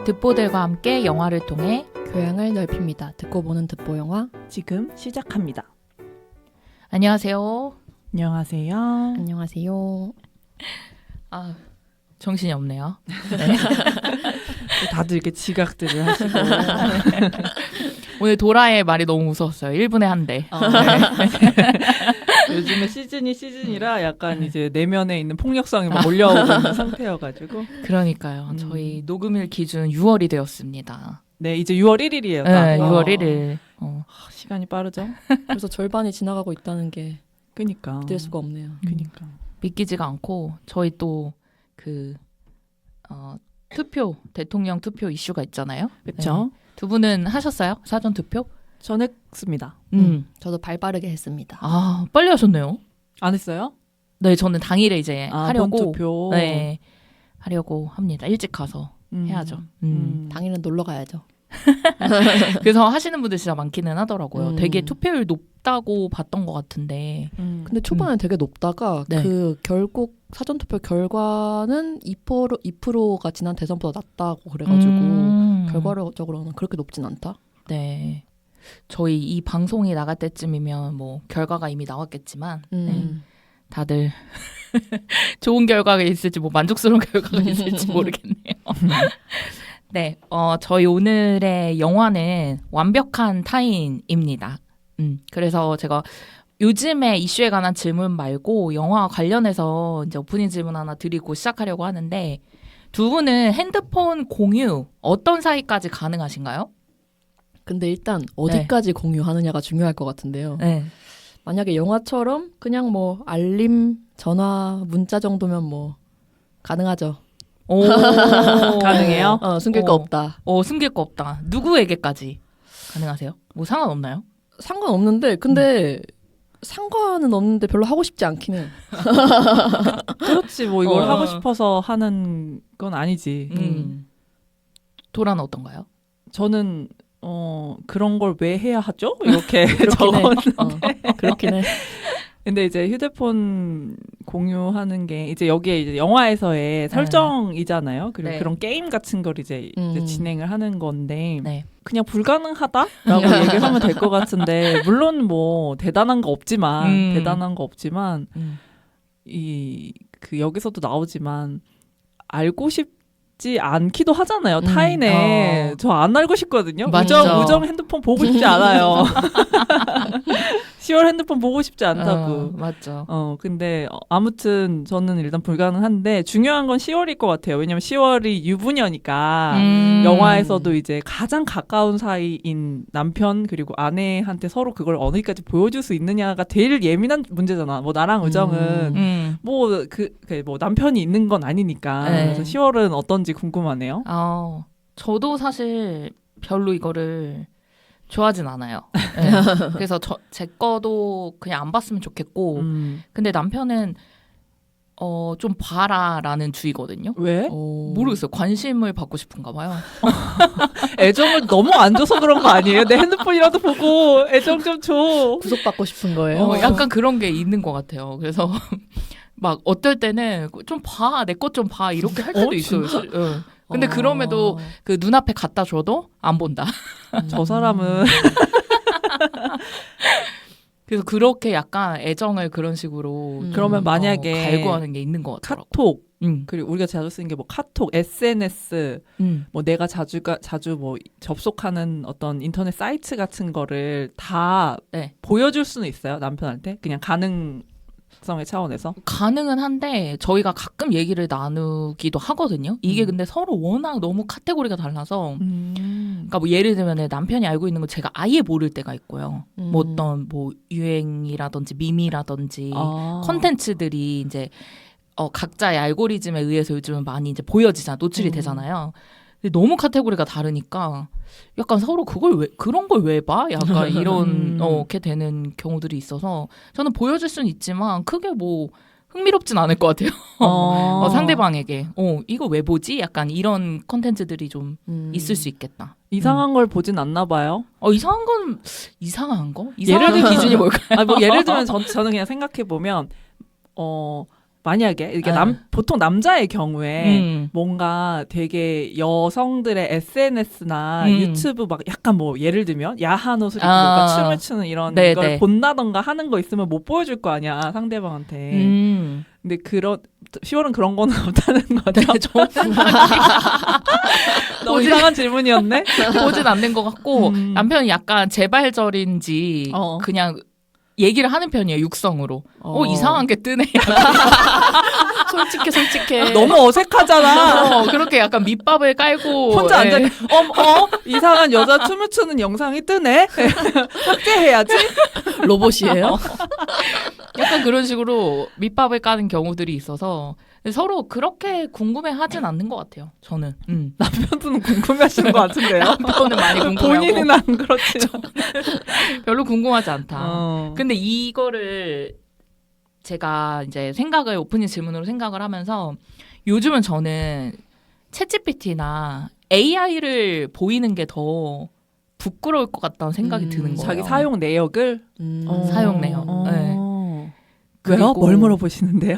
듣보들과 함께 영화를 통해 교양을 넓힙니다. 듣고 보는 듣보 영화 지금 시작합니다. 안녕하세요. 안녕하세요. 안녕하세요. 아, 정신이 없네요. 다들 이렇게 지각들을 하시고 오늘 도라의 말이 너무 무서웠어요. 1분에 한 대. 요즘에 시즌이라 약간 이제 내면에 있는 폭력성이 막 몰려오고 있는 상태여가지고 그러니까요. 저희 녹음일 기준 6월이 되었습니다. 네, 이제 6월 1일이에요. 네, 6월 1일. 시간이 빠르죠? 벌써 절반이 지나가고 있다는 게 그니까 믿을 수가 없네요. 그니까 믿기지가 않고 저희 또 투표, 대통령 투표 이슈가 있잖아요. 그렇죠? 네. 두 분은 하셨어요? 사전 투표? 전 했습니다. 저도 발 빠르게 했습니다. 아, 빨리 하셨네요. 안 했어요? 네, 저는 당일에 이제 하려고 본투표. 네, 하려고 합니다. 일찍 가서 해야죠. 당일은 놀러 가야죠. 그래서 하시는 분들 진짜 많기는 하더라고요. 음. 되게 투표율 높다고 봤던 것 같은데. 근데 초반에 되게 높다가 네. 그 결국 사전투표 결과는 2%가 지난 대선보다 낮다고 그래가지고 결과적으로는 그렇게 높진 않다. 네. 저희 이 방송이 나갈 때쯤이면 뭐 결과가 이미 나왔겠지만 네. 다들 좋은 결과가 있을지 뭐 만족스러운 결과가 있을지 모르겠네요. 네, 저희 오늘의 영화는 완벽한 타인입니다. 그래서 제가 요즘에 이슈에 관한 질문 말고 영화 관련해서 이제 오프닝 질문 하나 드리고 시작하려고 하는데 두 분은 핸드폰 공유 어떤 사이까지 가능하신가요? 근데 일단 어디까지 공유하느냐가 중요할 것 같은데요. 네. 만약에 영화처럼 그냥 뭐 알림, 전화, 문자 정도면 뭐 가능하죠. 오, 가능해요? 숨길 거 없다. 숨길 거 없다. 누구에게까지 가능하세요? 뭐 상관없나요? 상관없는데 근데 상관은 없는데 별로 하고 싶지 않긴 해. 그렇지 뭐 이걸 하고 싶어서 하는 건 아니지. 도라는 어떤가요? 저는 그런 걸 왜 해야 하죠? 이렇게 그렇긴 해. 적었는데 그렇긴 해. 근데 이제 휴대폰 공유하는 게 이제 여기에 이제 영화에서의 설정이잖아요. 그리고 네. 그런 게임 같은 걸 이제 진행을 하는 건데 네. 그냥 불가능하다라고 얘기를 하면 될 것 같은데 물론 뭐 대단한 거 없지만 이 그 여기서도 나오지만 알고 싶지 않기도 하잖아요. 타인의 저 안 알고 싶거든요. 맞죠. 우정 핸드폰 보고 싶지 않아요. 10월 핸드폰 보고 싶지 않다고. 맞죠. 근데 아무튼 저는 일단 불가능한데 중요한 건 10월일 것 같아요. 왜냐면 10월이 유부녀니까 영화에서도 이제 가장 가까운 사이인 남편 그리고 아내한테 서로 그걸 어디까지 보여줄 수 있느냐가 제일 예민한 문제잖아. 뭐 나랑 의정은 뭐 남편이 있는 건 아니니까. 네. 그래서 10월은 어떤지 궁금하네요. 저도 사실 별로 이거를 좋아하진 않아요. 네. 그래서 제 거도 그냥 안 봤으면 좋겠고 근데 남편은 좀 봐라라는 주의거든요. 왜? 모르겠어요. 관심을 받고 싶은가 봐요. 애정을 너무 안 줘서 그런 거 아니에요? 내 핸드폰이라도 보고 애정 좀 줘. 구속받고 싶은 거예요. 약간 그런 게 있는 것 같아요. 그래서 막 어떨 때는 좀 봐, 내 것 좀 봐 이렇게 할 때도 있어요. 근데 그럼에도 그 눈앞에 갖다 줘도 안 본다. 저 사람은 그래서 그렇게 약간 애정을 그런 식으로 그러면 만약에 갈구하는 게 있는 것 같더라고요. 카톡 그리고 우리가 자주 쓰는 게 뭐 카톡, SNS 뭐 내가 자주 뭐 접속하는 어떤 인터넷 사이트 같은 거를 다 보여줄 수는 있어요 남편한테 그냥 가능성의 차원에서 가능은 한데 저희가 가끔 얘기를 나누기도 하거든요. 이게 근데 서로 워낙 너무 카테고리가 달라서 그러니까 뭐 예를 들면 남편이 알고 있는 거 제가 아예 모를 때가 있고요. 뭐 어떤 뭐 유행이라든지 밈이라든지 콘텐츠들이 이제 각자의 알고리즘에 의해서 요즘은 많이 이제 보여지잖아, 노출이 되잖아요. 근데 너무 카테고리가 다르니까 약간 서로 그런 걸 왜 봐? 약간 이렇게 되는 경우들이 있어서 저는 보여줄 수는 있지만 크게 뭐 흥미롭진 않을 것 같아요. 상대방에게 이거 왜 보지? 약간 이런 콘텐츠들이 좀 있을 수 있겠다. 이상한 걸 보진 않나 봐요. 이상한 건 이상한 거? 이상한 기준이 뭘까요? 뭐 예를 들면 저는 그냥 생각해 보면 만약에 이게 보통 남자의 경우에 뭔가 되게 여성들의 SNS나 유튜브 막 약간 뭐 예를 들면 야한 옷을 입고 뭔가 춤을 추는 이런 걸 본다던가 하는 거 있으면 못 보여줄 거 아니야 상대방한테. 근데 10월은 그런 거는 없다는 거죠. 네, 저는 너무 이상한 질문이었네. 보진 않는 것 같고 남편이 약간 재발절인지 그냥 얘기를 하는 편이에요. 육성으로. 이상한 게 뜨네. 솔직해. 너무 어색하잖아. 그렇게 약간 밑밥을 깔고 혼자 앉아. 이상한 여자 춤을 추는 영상이 뜨네. 삭제해야지. 로봇이에요? 약간 그런 식으로 밑밥을 까는 경우들이 있어서 서로 그렇게 궁금해하진 않는 것 같아요. 저는. 남편분은 궁금해하시는 것 같은데요. 남편은 많이 궁금해하고 본인은 안 그렇지. 별로 궁금하지 않다. 근데 이거를 제가 이제 오프닝 질문으로 생각을 하면서 요즘은 저는 챗GPT나 AI를 보이는 게 더 부끄러울 것 같다는 생각이 드는 거예요. 자기 사용 내역을? 사용 내역. 네. 왜요? 뭘 물어보시는데요?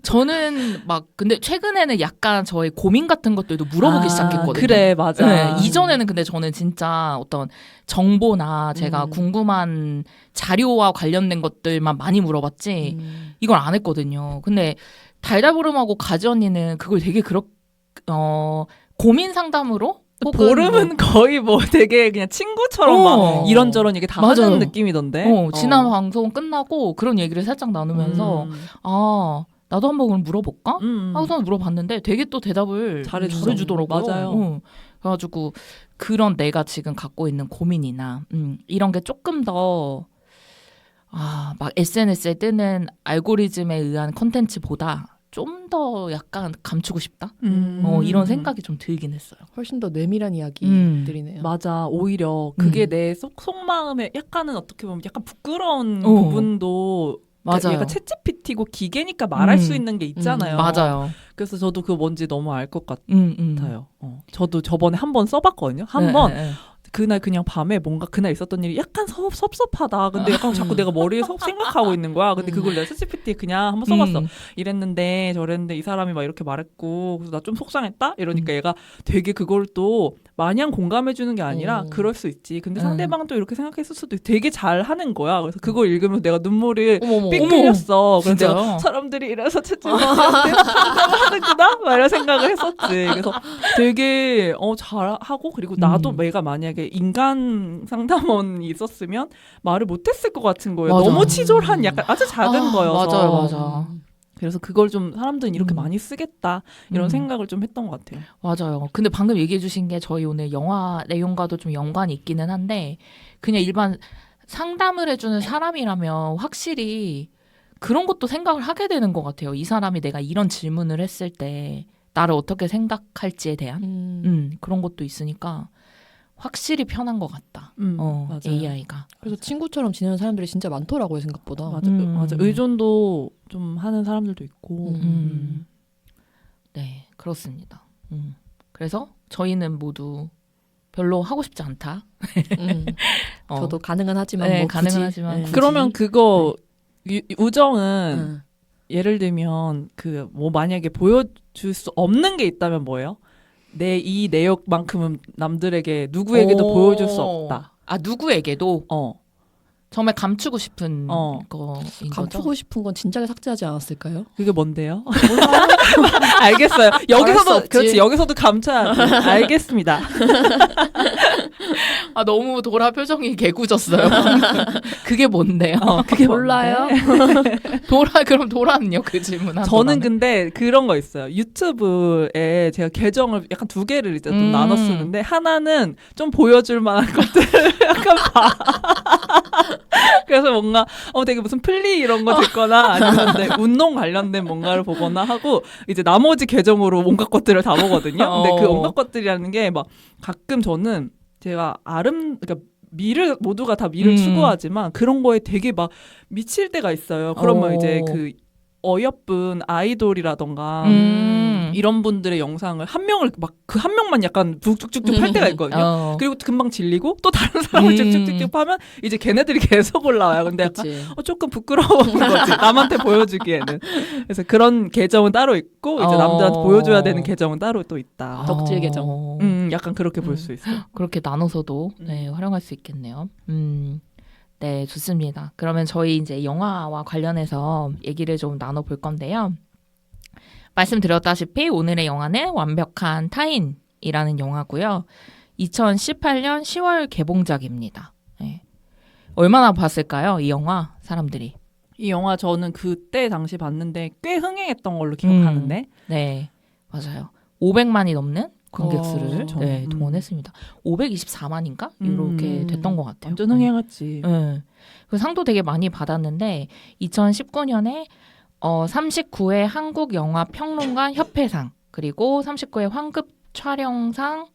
저는 막 근데 최근에는 약간 저의 고민 같은 것들도 물어보기 시작했거든요. 그래, 맞아. 네, 이전에는 근데 저는 진짜 어떤 정보나 제가 궁금한 자료와 관련된 것들만 많이 물어봤지 이걸 안 했거든요. 근데 달달보름하고 가지 언니는 그걸 되게 고민 상담으로 보름은 거의 뭐 되게 그냥 친구처럼 막 이런저런 얘기 다 하는 느낌이던데. 지난 방송 끝나고 그런 얘기를 살짝 나누면서 나도 한번 그럼 물어볼까? 하고서 물어봤는데 되게 또 대답을 잘해주더라고요. 맞아요. 그래가지고 그런 내가 지금 갖고 있는 고민이나 이런 게 조금 더 막 SNS에 뜨는 알고리즘에 의한 컨텐츠보다 좀 더 약간 감추고 싶다? 이런 생각이 좀 들긴 했어요. 훨씬 더 내밀한 이야기들이네요. 맞아. 오히려 그게 내 속마음에 약간은 어떻게 보면 약간 부끄러운 부분도 맞아요. 얘가 챗GPT고 기계니까 말할 수 있는 게 있잖아요. 맞아요. 그래서 저도 그거 뭔지 너무 알 것 같아요. 저도 저번에 한번 써봤거든요. 한번 그날 그냥 밤에 뭔가 그날 있었던 일이 약간 섭섭하다. 근데 약간 자꾸 내가 머리에 생각하고 있는 거야. 근데 그걸 내가 챗GPT에 그냥 한번 써봤어. 이랬는데 저랬는데 이 사람이 막 이렇게 말했고 그래서 나 좀 속상했다? 이러니까 얘가 되게 그걸 또 마냥 공감해주는 게 아니라 그럴 수 있지. 근데 상대방은 또 이렇게 생각했을 수도 있고 되게 잘 하는 거야. 그래서 그걸 읽으면 내가 눈물이 삑 흘렸어. 그래서 내가 사람들이 이래서 챗GPT한테 상담하는구나? 막 이런 생각을 했었지. 그래서 되게 잘하고 그리고 나도 내가 만약에 인간 상담원이 있었으면 말을 못했을 것 같은 거예요. 맞아. 너무 치졸한 약간 아주 작은 거여서. 맞아. 그래서 그걸 좀 사람들은 이렇게 많이 쓰겠다 이런 생각을 좀 했던 것 같아요. 맞아요. 근데 방금 얘기해 주신 게 저희 오늘 영화 내용과도 좀 연관이 있기는 한데 그냥 일반 상담을 해주는 사람이라면 확실히 그런 것도 생각을 하게 되는 것 같아요. 이 사람이 내가 이런 질문을 했을 때 나를 어떻게 생각할지에 대한 그런 것도 있으니까 확실히 편한 것 같다. AI가. 그래서 친구처럼 지내는 사람들이 진짜 많더라고요, 생각보다. 맞아. 의존도 좀 하는 사람들도 있고. 네, 그렇습니다. 그래서 저희는 모두 별로 하고 싶지 않다. 저도 가능은 하지만 네, 뭐 가능은 하지만 굳이. 그러면 그거 우정은 예를 들면 그 뭐 만약에 보여줄 수 없는 게 있다면 뭐예요? 내 이 내역만큼은 남들에게 누구에게도 보여줄 수 없다. 누구에게도? 정말 감추고 싶은 거인 거죠? 감추고 싶은 건 진작에 삭제하지 않았을까요? 그게 뭔데요? 알겠어요. 여기서도 그렇지. 여기서도 감춰야지. 알겠습니다. 너무 도라 표정이 개구졌어요. 그게 뭔데요? 그게 몰라요? 그럼 도라는요? 그 질문 한 저는 근데 그런 거 있어요. 유튜브에 제가 계정을 약간 두 개를 이제 좀 나눠 쓰는데 하나는 좀 보여줄 만한 것들을 약간 봐. 그래서 뭔가 되게 무슨 플리 이런 거 듣거나 아니면 운동 관련된 뭔가를 보거나 하고 이제 나머지 계정으로 온갖 것들을 다 보거든요. 근데 그 온갖 것들이라는 게 막 가끔 저는 제가 그러니까 모두가 다 미를 추구하지만 그런 거에 되게 막 미칠 때가 있어요. 그러면 이제 그 어여쁜 아이돌이라던가 이런 분들의 영상을 한 명을 막 그 한 명만 약간 북쭉쭉쭉 팔 때가 있거든요. 그리고 금방 질리고 또 다른 사람을 쭉쭉쭉쭉 하면 이제 걔네들이 계속 올라와요. 근데 약간 조금 부끄러운 거지. 남한테 보여주기에는. 그래서 그런 계정은 따로 있고 이제 남들한테 보여줘야 되는 계정은 따로 또 있다. 덕질 계정. 약간 그렇게 볼 수 있어요. 그렇게 나눠서도 네, 활용할 수 있겠네요. 네, 좋습니다. 그러면 저희 이제 영화와 관련해서 얘기를 좀 나눠볼 건데요. 말씀드렸다시피 오늘의 영화는 완벽한 타인이라는 영화고요. 2018년 10월 개봉작입니다. 네. 얼마나 봤을까요? 이 영화 사람들이. 이 영화 저는 그때 당시 봤는데 꽤 흥행했던 걸로 기억하는데. 네, 맞아요. 500만이 넘는 관객수를 네, 동원했습니다. 524만인가? 이렇게 됐던 것 같아요. 완전 흥행했지. 네. 그 상도 되게 많이 받았는데 2019년에 39회 한국영화평론가 협회상 그리고 39회 황급 촬영상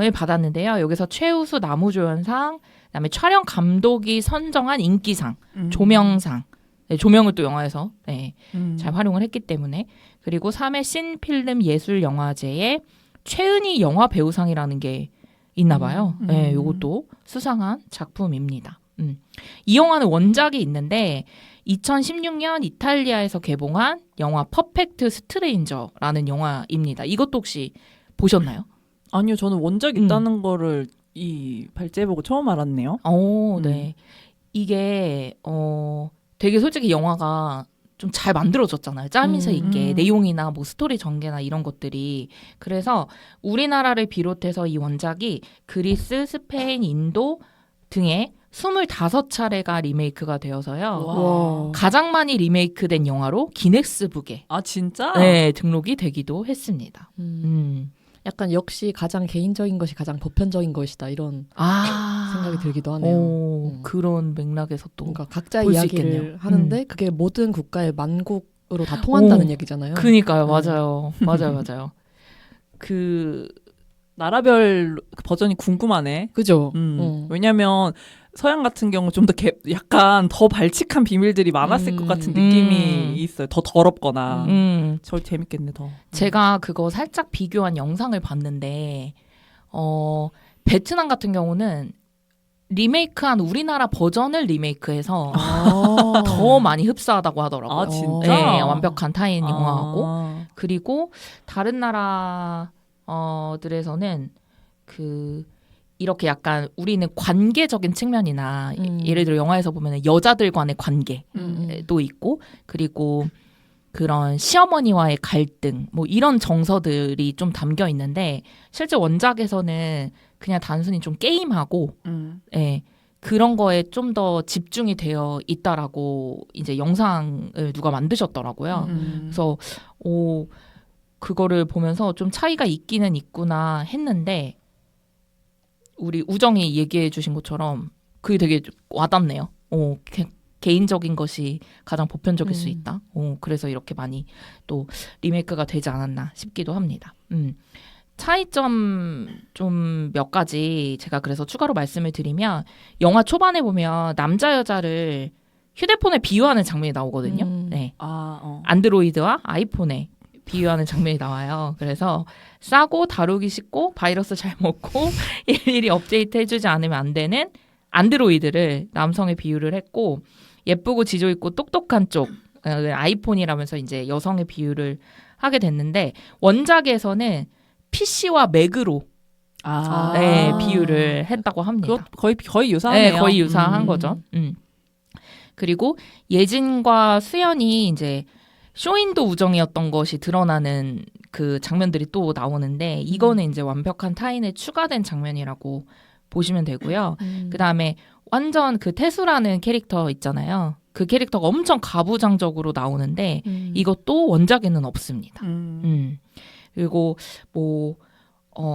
을 받았는데요. 여기서 최우수 나무조연상, 그다음에 촬영 감독이 선정한 인기상, 조명상, 네, 조명을 또 영화에서 네, 잘 활용을 했기 때문에 그리고 3회 신필름 예술영화제에 최은희 영화배우상이라는 게 있나 봐요. 네, 요것도 수상한 작품입니다. 이 영화는 원작이 있는데 2016년 이탈리아에서 개봉한 영화 퍼펙트 스트레인저라는 영화입니다. 이것도 혹시 보셨나요? 아니요, 저는 원작 있다는 거를 이 발제 보고 처음 알았네요. 네. 이게 되게 솔직히 영화가 좀 잘 만들어졌잖아요. 짜임새 있게 내용이나 뭐 스토리 전개나 이런 것들이. 그래서 우리나라를 비롯해서 이 원작이 그리스, 스페인, 인도 등의 25차례가 리메이크가 되어서요. 와. 가장 많이 리메이크된 영화로 기네스북에 아 진짜? 네, 등록이 되기도 했습니다. 약간 역시 가장 개인적인 것이 가장 보편적인 것이다 이런 생각이 들기도 하네요. 그런 맥락에서 또 뭔가 각자의 볼수 이야기를 있겠네요. 하는데 그게 모든 국가의 만국으로 다 통한다는 얘기잖아요. 그니까요, 맞아요, 맞아요. 그 나라별 버전이 궁금하네. 그죠? 왜냐면 서양 같은 경우 좀 더 약간 더 발칙한 비밀들이 많았을 것 같은 느낌이 있어요. 더 더럽거나. 저 재밌겠네 더. 제가 그거 살짝 비교한 영상을 봤는데 베트남 같은 경우는 리메이크한 우리나라 버전을 리메이크해서 더 많이 흡사하다고 하더라고요. 아 진짜? 네, 완벽한 타인 영화하고 그리고 다른 나라들에서는 이렇게 약간 우리는 관계적인 측면이나 예를 들어 영화에서 보면 여자들 간의 관계도 있고 그리고 그런 시어머니와의 갈등 뭐 이런 정서들이 좀 담겨 있는데 실제 원작에서는 그냥 단순히 좀 게임하고 예, 그런 거에 좀 더 집중이 되어 있다라고 이제 영상을 누가 만드셨더라고요. 그래서 그거를 보면서 좀 차이가 있기는 있구나 했는데 우리 우정이 얘기해 주신 것처럼 그게 되게 와닿네요. 개인적인 것이 가장 보편적일 수 있다. 그래서 이렇게 많이 또 리메이크가 되지 않았나 싶기도 합니다. 차이점 좀 몇 가지 제가 그래서 추가로 말씀을 드리면 영화 초반에 보면 남자 여자를 휴대폰에 비유하는 장면이 나오거든요. 네. 안드로이드와 아이폰에 비유하는 장면이 나와요. 그래서 싸고 다루기 쉽고 바이러스 잘 먹고 일일이 업데이트 해주지 않으면 안 되는 안드로이드를 남성의 비유를 했고 예쁘고 지조 있고 똑똑한 쪽 아이폰이라면서 이제 여성의 비유를 하게 됐는데 원작에서는 PC와 맥으로 네, 비유를 했다고 합니다. 거의 유사하네요. 네, 거의 유사한 거죠. 그리고 예진과 수연이 이제 쇼인도 우정이었던 것이 드러나는 그 장면들이 또 나오는데 이거는 이제 완벽한 타인에 추가된 장면이라고 보시면 되고요. 그다음에 완전 그 태수라는 캐릭터 있잖아요. 그 캐릭터가 엄청 가부장적으로 나오는데 이것도 원작에는 없습니다. 그리고 뭐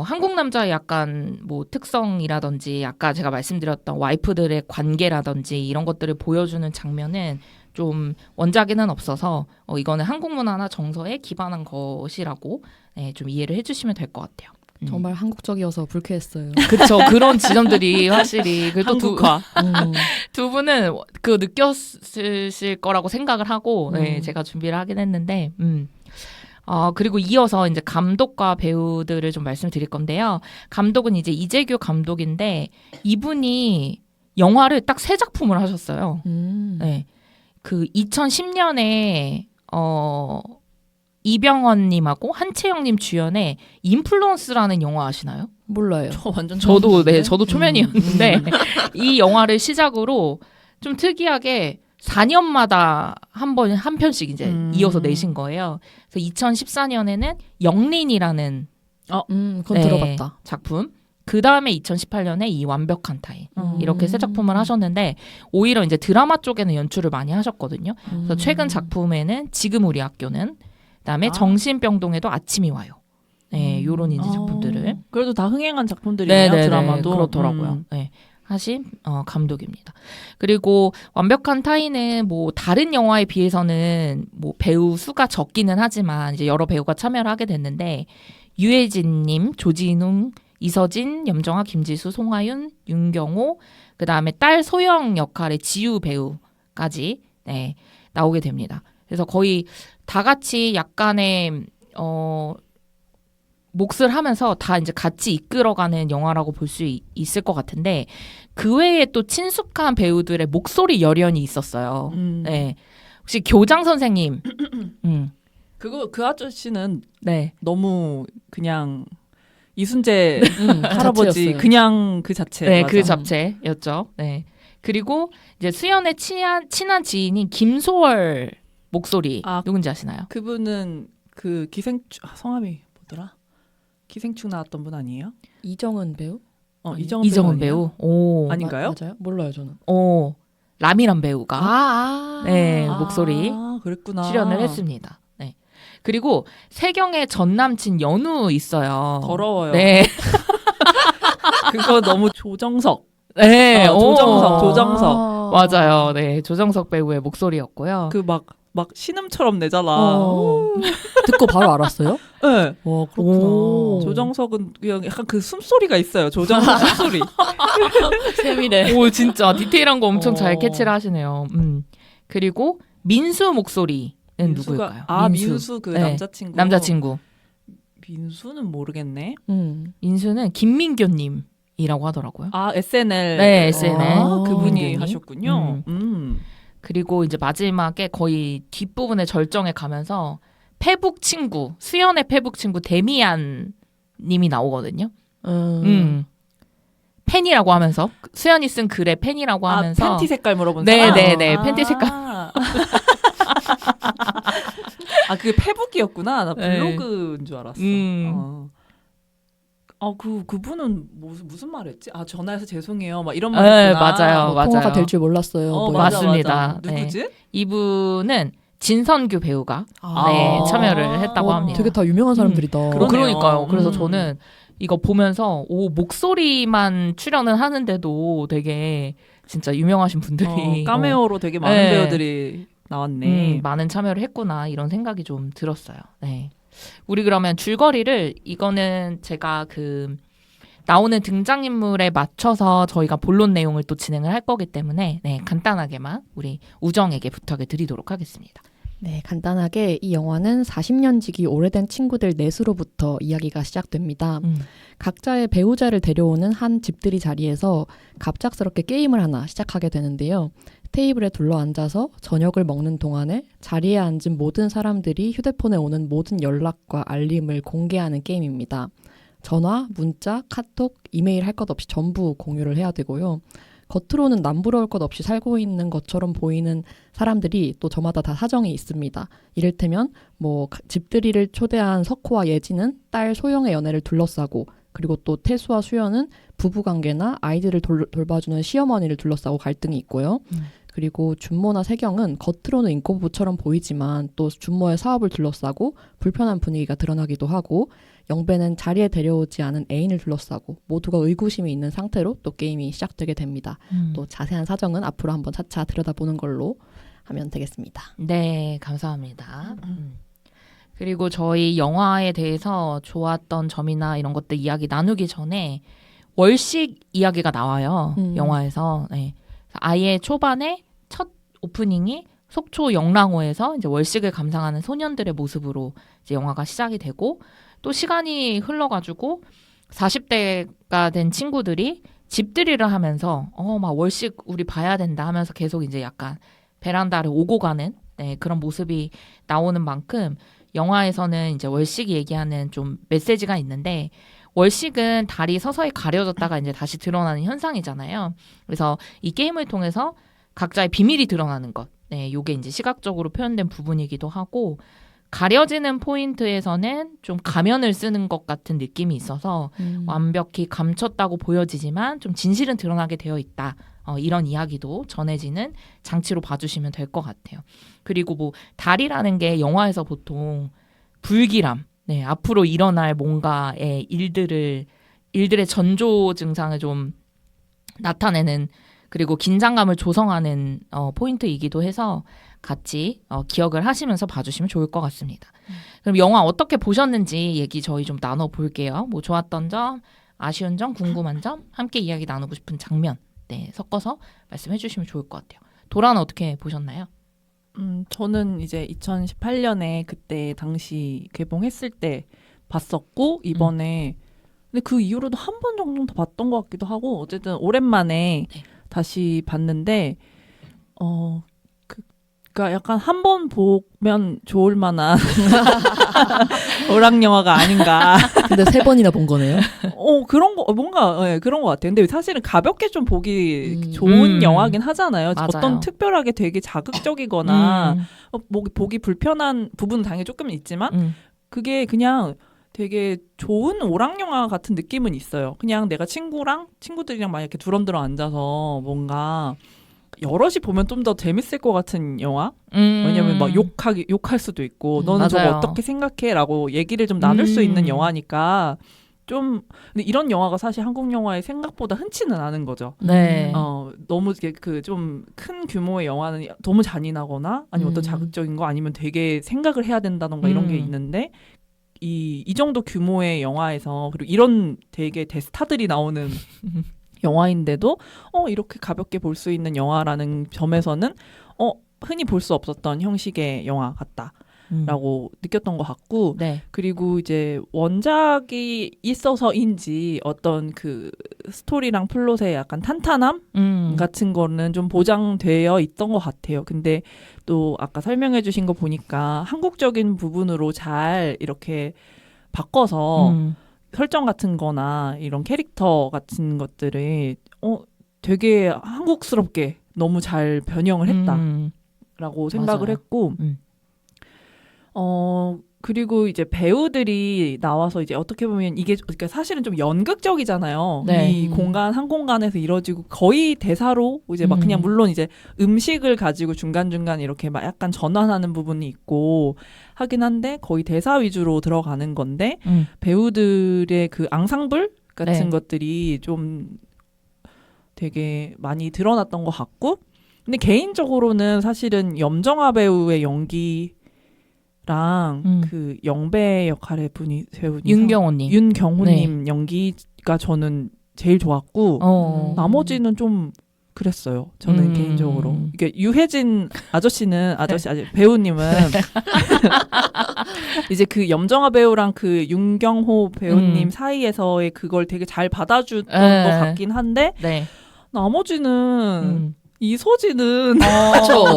한국 남자의 약간 뭐 특성이라든지 아까 제가 말씀드렸던 와이프들의 관계라든지 이런 것들을 보여주는 장면은 좀 원작에는 없어서 이거는 한국 문화나 정서에 기반한 것이라고 네, 좀 이해를 해주시면 될 것 같아요. 정말 한국적이어서 불쾌했어요. 그렇죠. 그런 지점들이 확실히 그래도 한국화. 두 분은 그 느꼈을 거라고 생각을 하고 네, 제가 준비를 하긴 했는데 그리고 이어서 이제 감독과 배우들을 좀 말씀드릴 건데요. 감독은 이제 이재규 감독인데 이분이 영화를 딱 3작품을 하셨어요. 네. 그 2010년에 이병헌님하고 한채영님 주연의 인플루언스라는 영화 아시나요? 몰라요. 저 완전 저도 초면이었는데 이 영화를 시작으로 좀 특이하게 4년마다 한 편씩 이제 이어서 내신 거예요. 그래서 2014년에는 영린이라는 그건 들어봤다. 작품. 그 다음에 2018년에 이 완벽한 타인. 이렇게 3작품을 하셨는데 오히려 이제 드라마 쪽에는 연출을 많이 하셨거든요. 그래서 최근 작품에는 지금 우리 학교는 그다음에 정신병동에도 아침이 와요. 네, 요런 이제 작품들을. 그래도 다 흥행한 작품들이네요. 드라마도. 그렇더라고요. 네. 하신 감독입니다. 그리고 완벽한 타인은 뭐 다른 영화에 비해서는 뭐 배우 수가 적기는 하지만 이제 여러 배우가 참여를 하게 됐는데 유해진님, 조진웅, 이서진, 염정아, 김지수, 송하윤, 윤경호, 그 다음에 딸 소영 역할의 지우 배우까지 나오게 됩니다. 그래서 거의 다 같이 약간의 몫을 하면서 다 이제 같이 이끌어가는 영화라고 볼 수 있을 것 같은데 그 외에 또 친숙한 배우들의 목소리 열연이 있었어요. 네. 혹시 교장 선생님, 그 아저씨는 네, 너무 그냥 이순재 할아버지 자체였어요. 그냥 그 자체. 네, 맞아. 그 자체였죠. 네. 그리고 이제 수연의 친한 지인인 김소월 목소리 누군지 아시나요? 그분은 그 기생충 성함이 뭐더라? 기생충 나왔던 분 아니에요? 이정은 배우? 이정은 배우. 오. 아닌가요? 맞아요? 몰라요 저는. 라미란 배우가 네, 목소리 그랬구나. 출연을 했습니다. 네. 그리고 세경의 전 남친 연우 있어요. 더러워요. 네. 그거 너무 조정석. 네. 조정석. 맞아요. 네. 조정석 배우의 목소리였고요. 그 막 신음처럼 내잖아. 듣고 바로 알았어요? 네. 와 그렇구나. 조정석은 그냥 약간 그 숨소리가 있어요. 조정석 숨소리. 세밀해. 오, 진짜 디테일한 거 엄청 잘 캐치를 하시네요. 그리고 민수 목소리는 누구일까요? 민수 그 네. 남자친구. 민수는 모르겠네. 민수는 김민교님이라고 하더라고요. SNL. 네, SNL. 그분이 김민교님. 하셨군요. 그리고 이제 마지막에 거의 뒷부분에 절정에 가면서 페북 친구, 수연의 페북 친구 데미안 님이 나오거든요. 팬이라고 하면서 수연이 쓴 글에 팬이라고 하면서 팬티 색깔 물어본 사람? 네네네 팬티 색깔. 그게 페북이었구나. 나 블로그인 줄 알았어. 그분은 무슨 말했지? 전화해서 죄송해요. 막 이런 말했구나. 맞아요. 통화가 될 줄 몰랐어요. 맞습니다. 맞아. 누구지? 네. 이분은 진선규 배우가 참여를 했다고 합니다. 되게 다 유명한 사람들이다. 그러니까요. 그래서 저는 이거 보면서 목소리만 출연은 하는데도 되게 진짜 유명하신 분들이 카메오로 되게 많은 배우들이 나왔네. 많은 참여를 했구나 이런 생각이 좀 들었어요. 네. 우리 그러면 줄거리를 이거는 제가 나오는 등장인물에 맞춰서 저희가 본론 내용을 또 진행을 할 거기 때문에 간단하게만 우리 우정에게 부탁을 드리도록 하겠습니다. 네, 간단하게 이 영화는 40년 지기 오래된 친구들 넷으로부터 이야기가 시작됩니다. 각자의 배우자를 데려오는 한 집들이 자리에서 갑작스럽게 게임을 하나 시작하게 되는데요. 테이블에 둘러앉아서 저녁을 먹는 동안에 자리에 앉은 모든 사람들이 휴대폰에 오는 모든 연락과 알림을 공개하는 게임입니다. 전화, 문자, 카톡, 이메일 할 것 없이 전부 공유를 해야 되고요. 겉으로는 남부러울 것 없이 살고 있는 것처럼 보이는 사람들이 또 저마다 다 사정이 있습니다. 이를테면 집들이를 초대한 석호와 예지는 딸 소영의 연애를 둘러싸고 그리고 또 태수와 수연은 부부관계나 아이들을 돌봐주는 시어머니를 둘러싸고 갈등이 있고요. 그리고 준모나 세경은 겉으로는 인꼬부부처럼 보이지만 또 준모의 사업을 둘러싸고 불편한 분위기가 드러나기도 하고 영배는 자리에 데려오지 않은 애인을 둘러싸고 모두가 의구심이 있는 상태로 또 게임이 시작되게 됩니다. 또 자세한 사정은 앞으로 한번 차차 들여다보는 걸로 하면 되겠습니다. 네, 감사합니다. 그리고 저희 영화에 대해서 좋았던 점이나 이런 것들 이야기 나누기 전에 월식 이야기가 나와요. 영화에서. 네. 아예 초반에 첫 오프닝이 속초 영랑호에서 이제 월식을 감상하는 소년들의 모습으로 이제 영화가 시작이 되고 또 시간이 흘러가지고 40대가 된 친구들이 집들이를 하면서 막 월식 우리 봐야 된다 하면서 계속 이제 약간 베란다를 오고 가는 네, 그런 모습이 나오는 만큼 영화에서는 이제 월식이 얘기하는 좀 메시지가 있는데 월식은 달이 서서히 가려졌다가 이제 다시 드러나는 현상이잖아요. 그래서 이 게임을 통해서 각자의 비밀이 드러나는 것. 네, 요게 이제 시각적으로 표현된 부분이기도 하고 가려지는 포인트에서는 좀 가면을 쓰는 것 같은 느낌이 있어서 완벽히 감췄다고 보여지지만 좀 진실은 드러나게 되어 있다. 이런 이야기도 전해지는 장치로 봐주시면 될 것 같아요. 그리고 뭐 달이라는 게 영화에서 보통 불길함, 네, 앞으로 일어날 뭔가의 일들의 전조 증상을 좀 나타내는 그리고 긴장감을 조성하는 포인트이기도 해서 같이 기억을 하시면서 봐주시면 좋을 것 같습니다. 그럼 영화 어떻게 보셨는지 얘기 저희 좀 나눠볼게요. 뭐 좋았던 점, 아쉬운 점, 궁금한 점, 함께 이야기 나누고 싶은 장면 네, 섞어서 말씀해 주시면 좋을 것 같아요. 도라는 어떻게 보셨나요? 저는 이제 2018년에 그때 당시 개봉했을 때 봤었고 이번에 근데 그 이후로도 한 번 정도 더 봤던 것 같기도 하고 어쨌든 오랜만에 네. 다시 봤는데 그러니까 약간 한 번 보면 좋을 만한 오락 영화가 아닌가. 근데 3번이나 본 거네요. 그런 거 뭔가 그런 것 같아요. 근데 사실은 가볍게 좀 보기 좋은 영화긴 하잖아요. 맞아요. 어떤 특별하게 되게 자극적이거나 보기 불편한 부분은 당연히 조금 있지만 그게 그냥 되게 좋은 오락 영화 같은 느낌은 있어요. 그냥 내가 친구들이랑 막 이렇게 두런두런 앉아서 뭔가 여럿이 보면 좀 더 재밌을 것 같은 영화? 왜냐면 막 욕할 수도 있고 너는 저거 맞아요. 어떻게 생각해? 라고 얘기를 좀 나눌 수 있는 영화니까 좀 근데 이런 영화가 사실 한국 영화에 생각보다 흔치는 않은 거죠. 네. 너무 그 좀 큰 규모의 영화는 너무 잔인하거나 아니면 어떤 자극적인 거 아니면 되게 생각을 해야 된다던가 이런 게 있는데 이 정도 규모의 영화에서 그리고 이런 되게 대스타들이 나오는 영화인데도 이렇게 가볍게 볼 수 있는 영화라는 점에서는 흔히 볼 수 없었던 형식의 영화 같다라고 느꼈던 것 같고 네. 그리고 이제 원작이 있어서인지 어떤 그 스토리랑 플롯의 약간 탄탄함 같은 거는 좀 보장되어 있던 것 같아요. 근데 또 아까 설명해 주신 거 보니까 한국적인 부분으로 잘 이렇게 바꿔서 설정 같은 거나 이런 캐릭터 같은 것들을 되게 한국스럽게 너무 잘 변형을 했다라고 생각을 맞아요. 했고 그리고 이제 배우들이 나와서 이제 어떻게 보면 이게 그러니까 사실은 좀 연극적이잖아요. 네. 이 한 공간에서 이루어지고 거의 대사로 이제 막 그냥 물론 이제 음식을 가지고 중간중간 이렇게 막 약간 전환하는 부분이 있고 하긴 한데 거의 대사 위주로 들어가는 건데 배우들의 그 앙상블 같은 네. 것들이 좀 되게 많이 드러났던 것 같고 근데 개인적으로는 사실은 염정아 배우의 연기 그 영배 역할의 배우님 윤경호님 네. 연기가 저는 제일 좋았고 나머지는 좀 그랬어요. 저는 개인적으로 이게 유해진 아저씨는 배우님은 이제 그 염정아 배우랑 그 윤경호 배우님 사이에서의 그걸 되게 잘 받아주던 것 같긴 한데 네. 나머지는 이서진은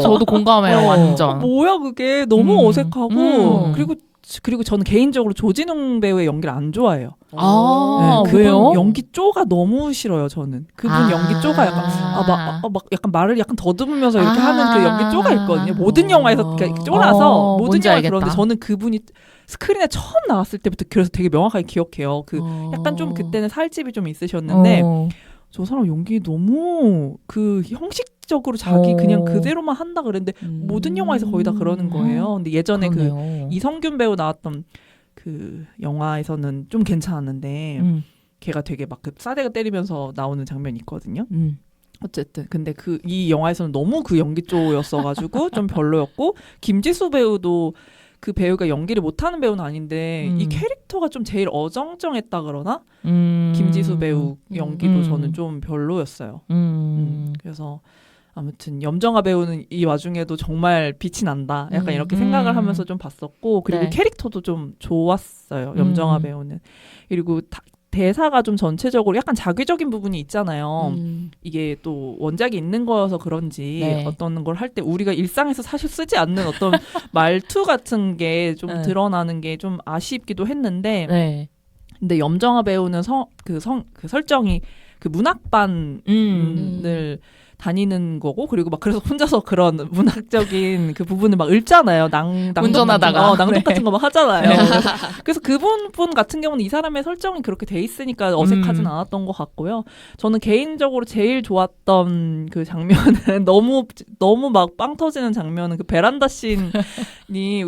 저도 공감해요. 완전. 뭐야 그게 너무 어색하고 그리고 저는 개인적으로 조진웅 배우의 연기를 안 좋아해요. 네, 그분 왜요? 연기 쪼가 너무 싫어요. 저는 그분 연기 쪼가 약간 막 약간 말을 약간 더듬으면서 이렇게 하는 그 연기 쪼가 있거든요. 모든 영화에서 쪼라서 모든 영화 그런데 저는 그분이 스크린에 처음 나왔을 때부터 그래서 되게 명확하게 기억해요. 그 약간 좀 그때는 살집이 좀 있으셨는데. 저 사람 연기 너무 그 형식적으로 자기 그냥 그대로만 한다 그랬는데 모든 영화에서 거의 다 그러는 거예요. 근데 예전에 그러네요. 그 이성균 배우 나왔던 그 영화에서는 좀 괜찮았는데 걔가 되게 막 그 싸대가 때리면서 나오는 장면이 있거든요. 어쨌든 근데 이 영화에서는 너무 그 연기 쪽이었어가지고 좀 별로였고 김지수 배우도 그 배우가 연기를 못하는 배우는 아닌데 이 캐릭터가 좀 제일 어정쩡했다 그러나 김지수 배우 연기도 저는 좀 별로였어요. 그래서 아무튼 염정아 배우는 이 와중에도 정말 빛이 난다. 약간 이렇게 생각을 하면서 좀 봤었고 그리고 네. 캐릭터도 좀 좋았어요. 염정아 배우는. 그리고 대사가 좀 전체적으로 약간 자기적인 부분이 있잖아요. 이게 또 원작이 있는 거여서 그런지 네. 어떤 걸 할 때 우리가 일상에서 사실 쓰지 않는 어떤 말투 같은 게 좀 네. 드러나는 게 좀 아쉽기도 했는데 네. 근데 염정아 배우는 그 설정이 그 문학반을 다니는 거고 그리고 막 그래서 혼자서 그런 문학적인 그 부분을 막 읽잖아요. 운전하다가. 낭독 네. 같은 거 막 하잖아요. 네. 그래서 그 부분 같은 경우는 이 사람의 설정이 그렇게 돼 있으니까 어색하진 않았던 것 같고요. 저는 개인적으로 제일 좋았던 그 장면은 너무 막 빵 터지는 장면은 그 베란다 씬이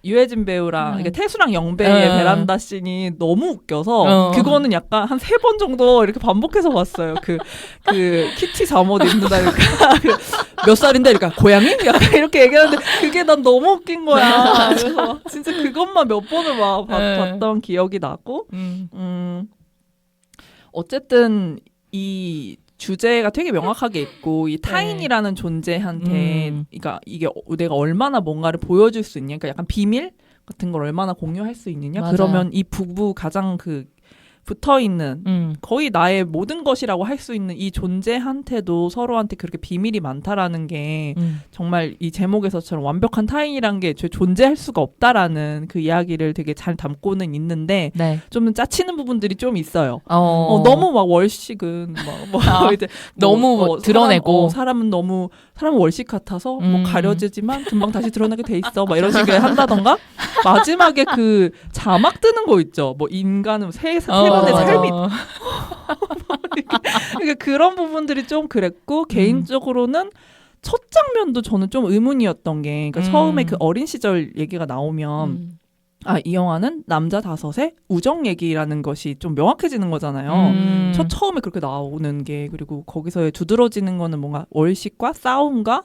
유해진 배우랑 그러니까 태수랑 영배의 베란다 씬이 너무 웃겨서 그거는 약간 한 3번 정도 이렇게 반복해서 봤어요. 그 키티 잠옷 입는다 몇 살인데 그러니까 고양이? 약간 이렇게 얘기하는데 그게 난 너무 웃긴 거야. 그래서 진짜 그것만 몇 번을 막 봤던 기억이 나고 어쨌든 이 주제가 되게 명확하게 있고 이 타인이라는 존재한테 그러니까 이게 내가 얼마나 뭔가를 보여줄 수 있냐, 그러니까 약간 비밀 같은 걸 얼마나 공유할 수 있느냐. 맞아요. 그러면 이 부부 가장 그 붙어 있는 거의 나의 모든 것이라고 할 수 있는 이 존재한테도 서로한테 그렇게 비밀이 많다라는 게 정말 이 제목에서처럼 완벽한 타인이란 게 존재할 수가 없다라는 그 이야기를 되게 잘 담고는 있는데 네. 좀 짜치는 부분들이 좀 있어요. 너무 막 월식은 막 이제 너무 드러내고 사람은 월식 같아서 뭐 가려지지만 금방 다시 드러나게 돼 있어. 막 이런 식으로 한다던가 마지막에 그 자막 뜨는 거 있죠. 뭐 인간은 세 번의 삶이 그러니까 그런 부분들이 좀 그랬고 개인적으로는 첫 장면도 저는 좀 의문이었던 게 그러니까 처음에 그 어린 시절 얘기가 나오면 이 영화는 남자 5의 우정 얘기라는 것이 좀 명확해지는 거잖아요. 처음에 그렇게 나오는 게 그리고 거기서 두드러지는 거는 뭔가 월식과 싸움과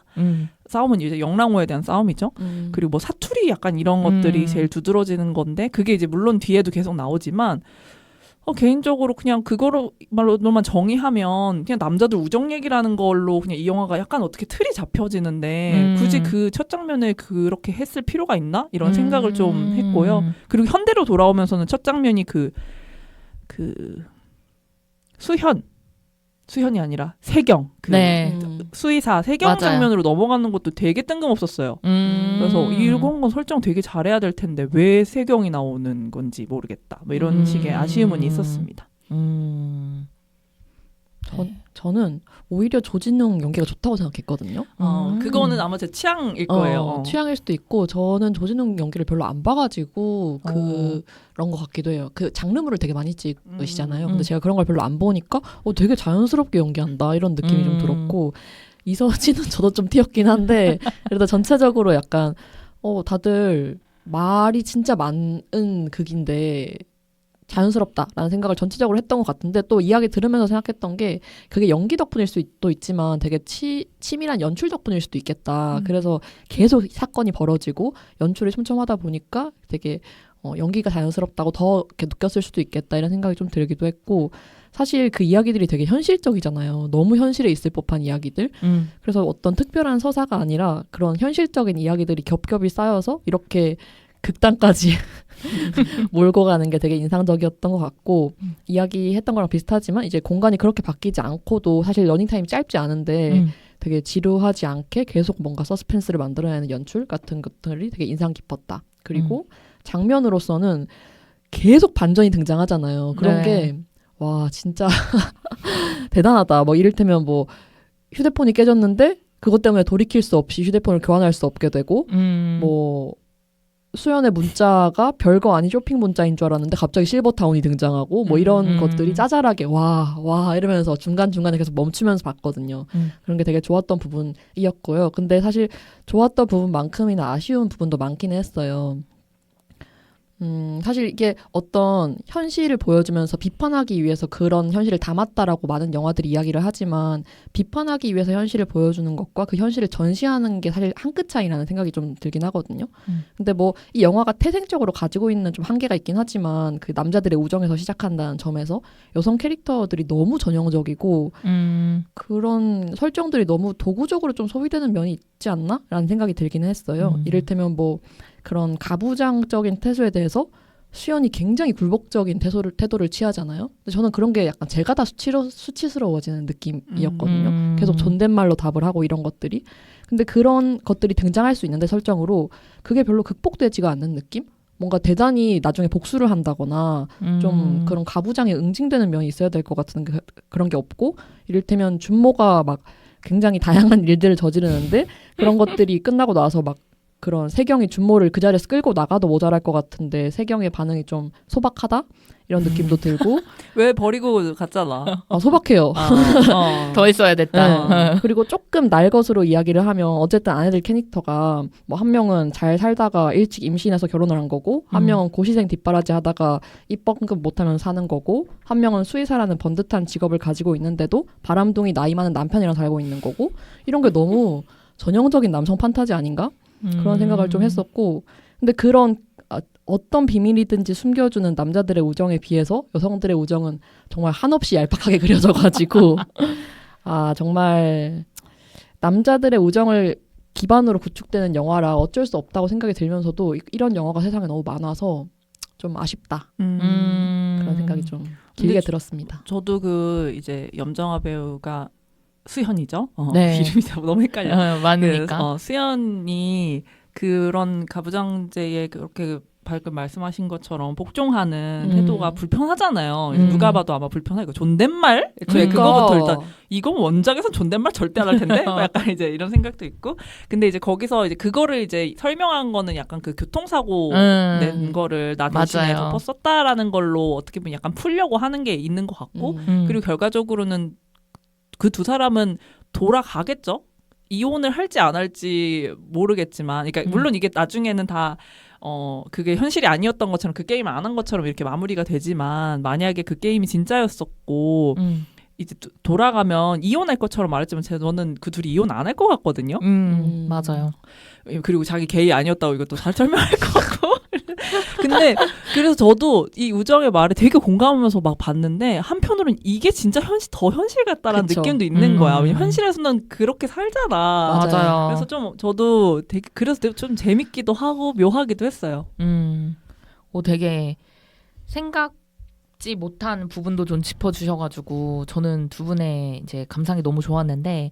싸움은 이제 영랑호에 대한 싸움이죠. 그리고 뭐 사투리 약간 이런 것들이 제일 두드러지는 건데 그게 이제 물론 뒤에도 계속 나오지만 개인적으로 그냥 그거로만 정의하면 그냥 남자들 우정 얘기라는 걸로 그냥 이 영화가 약간 어떻게 틀이 잡혀지는데 굳이 그 첫 장면에 그렇게 했을 필요가 있나? 이런 생각을 좀 했고요. 그리고 현대로 돌아오면서는 첫 장면이 그 수현이 아니라 세경 네. 수의사 세경 맞아요. 장면으로 넘어가는 것도 되게 뜬금없었어요. 그래서 이런 건 설정 되게 잘해야 될 텐데 왜 세경이 나오는 건지 모르겠다. 뭐 이런 식의 아쉬움은 있었습니다. 저는 오히려 조진웅 연기가 좋다고 생각했거든요. 그거는 아마 제 취향일 거예요. 취향일 수도 있고 저는 조진웅 연기를 별로 안 봐가지고 그런 것 같기도 해요. 그 장르물을 되게 많이 찍으시잖아요. 근데 제가 그런 걸 별로 안 보니까 되게 자연스럽게 연기한다 이런 느낌이 좀 들었고 이서진은 저도 좀 튀었긴 한데 그래도 전체적으로 약간 다들 말이 진짜 많은 극인데 자연스럽다라는 생각을 전체적으로 했던 것 같은데 또 이야기 들으면서 생각했던 게 그게 연기 덕분일 수도 있지만 되게 치밀한 연출 덕분일 수도 있겠다. 그래서 계속 사건이 벌어지고 연출이 촘촘하다 보니까 되게 연기가 자연스럽다고 더 이렇게 느꼈을 수도 있겠다 이런 생각이 좀 들기도 했고 사실 그 이야기들이 되게 현실적이잖아요. 너무 현실에 있을 법한 이야기들. 그래서 어떤 특별한 서사가 아니라 그런 현실적인 이야기들이 겹겹이 쌓여서 이렇게 극단까지 몰고 가는 게 되게 인상적이었던 것 같고 이야기했던 거랑 비슷하지만 이제 공간이 그렇게 바뀌지 않고도 사실 러닝타임이 짧지 않은데 되게 지루하지 않게 계속 뭔가 서스펜스를 만들어내는 연출 같은 것들이 되게 인상 깊었다. 그리고 장면으로서는 계속 반전이 등장하잖아요. 그런 게 와 진짜 대단하다. 뭐 이를테면 뭐 휴대폰이 깨졌는데 그것 때문에 돌이킬 수 없이 휴대폰을 교환할 수 없게 되고 뭐 수연의 문자가 별거 아닌 쇼핑 문자인 줄 알았는데 갑자기 실버타운이 등장하고 뭐 이런 것들이 짜잘하게 와 이러면서 중간중간에 계속 멈추면서 봤거든요. 그런 게 되게 좋았던 부분이었고요. 근데 사실 좋았던 부분만큼이나 아쉬운 부분도 많긴 했어요. 사실 이게 어떤 현실을 보여주면서 비판하기 위해서 그런 현실을 담았다라고 많은 영화들이 이야기를 하지만 비판하기 위해서 현실을 보여주는 것과 그 현실을 전시하는 게 사실 한 끗 차이라는 생각이 좀 들긴 하거든요. 근데 뭐 이 영화가 태생적으로 가지고 있는 좀 한계가 있긴 하지만 그 남자들의 우정에서 시작한다는 점에서 여성 캐릭터들이 너무 전형적이고 그런 설정들이 너무 도구적으로 좀 소비되는 면이 있지 않나? 라는 생각이 들기는 했어요. 이를테면 뭐 그런 가부장적인 태도에 대해서 수연이 굉장히 굴복적인 태도를 취하잖아요. 근데 저는 그런 게 약간 제가 다 수치스러워지는 느낌이었거든요. 계속 존댓말로 답을 하고 이런 것들이. 근데 그런 것들이 등장할 수 있는데 설정으로 그게 별로 극복되지가 않는 느낌? 뭔가 대단히 나중에 복수를 한다거나 좀 그런 가부장에 응징되는 면이 있어야 될 것 같은 그런 게 없고 이를테면 준모가 막 굉장히 다양한 일들을 저지르는데 그런 것들이 끝나고 나서 막 그런 세경이 준모를 그 자리에서 끌고 나가도 모자랄 것 같은데 세경의 반응이 좀 소박하다? 이런 느낌도 들고 왜 버리고 갔잖아. 소박해요. 더 있어야 됐다. 네. 그리고 조금 날 것으로 이야기를 하면 어쨌든 아내들 캐릭터가 뭐 한 명은 잘 살다가 일찍 임신해서 결혼을 한 거고 한 명은 고시생 뒷바라지 하다가 입번급 못하면 사는 거고 한 명은 수의사라는 번듯한 직업을 가지고 있는데도 바람둥이 나이 많은 남편이랑 살고 있는 거고 이런 게 너무 전형적인 남성 판타지 아닌가? 그런 생각을 좀 했었고 근데 그런 어떤 비밀이든지 숨겨주는 남자들의 우정에 비해서 여성들의 우정은 정말 한없이 얄팍하게 그려져가지고 정말 남자들의 우정을 기반으로 구축되는 영화라 어쩔 수 없다고 생각이 들면서도 이런 영화가 세상에 너무 많아서 좀 아쉽다 그런 생각이 좀 길게 들었습니다. 저도 그 이제 염정아 배우가 수현이죠. 네. 이름이 너무 헷갈려. 많으니까. 수현이 그런 가부장제에 그렇게 방금 말씀하신 것처럼 복종하는 태도가 불편하잖아요. 누가 봐도 아마 불편하고 존댓말? 그거부터 일단 이건 원작에선 존댓말 절대 안 할 텐데? 약간 이제 이런 생각도 있고. 근데 이제 거기서 이제 그거를 이제 설명한 거는 약간 그 교통사고 낸 거를 나 대신에 덮었었다라는 걸로 어떻게 보면 약간 풀려고 하는 게 있는 것 같고 그리고 결과적으로는 그 두 사람은 돌아가겠죠? 이혼을 할지 안 할지 모르겠지만, 그러니까 물론 이게 나중에는 다 그게 현실이 아니었던 것처럼 그 게임을 안 한 것처럼 이렇게 마무리가 되지만 만약에 그 게임이 진짜였었고 이제 돌아가면 이혼할 것처럼 말했지만 저는 그 둘이 이혼 안 할 것 같거든요. 맞아요. 그리고 자기 게이 아니었다고 이것도 잘 설명할 것 같고. 근데 그래서 저도 이 우정의 말에 되게 공감하면서 막 봤는데 한편으로는 이게 진짜 더 현실 같다라는 그쵸. 느낌도 있는 거야. 왜냐면 현실에서는 그렇게 살잖아. 맞아요. 그래서 좀 저도 되게 그래서 좀 재밌기도 하고 묘하기도 했어요. 되게 생각지 못한 부분도 좀 짚어주셔가지고 저는 두 분의 이제 감상이 너무 좋았는데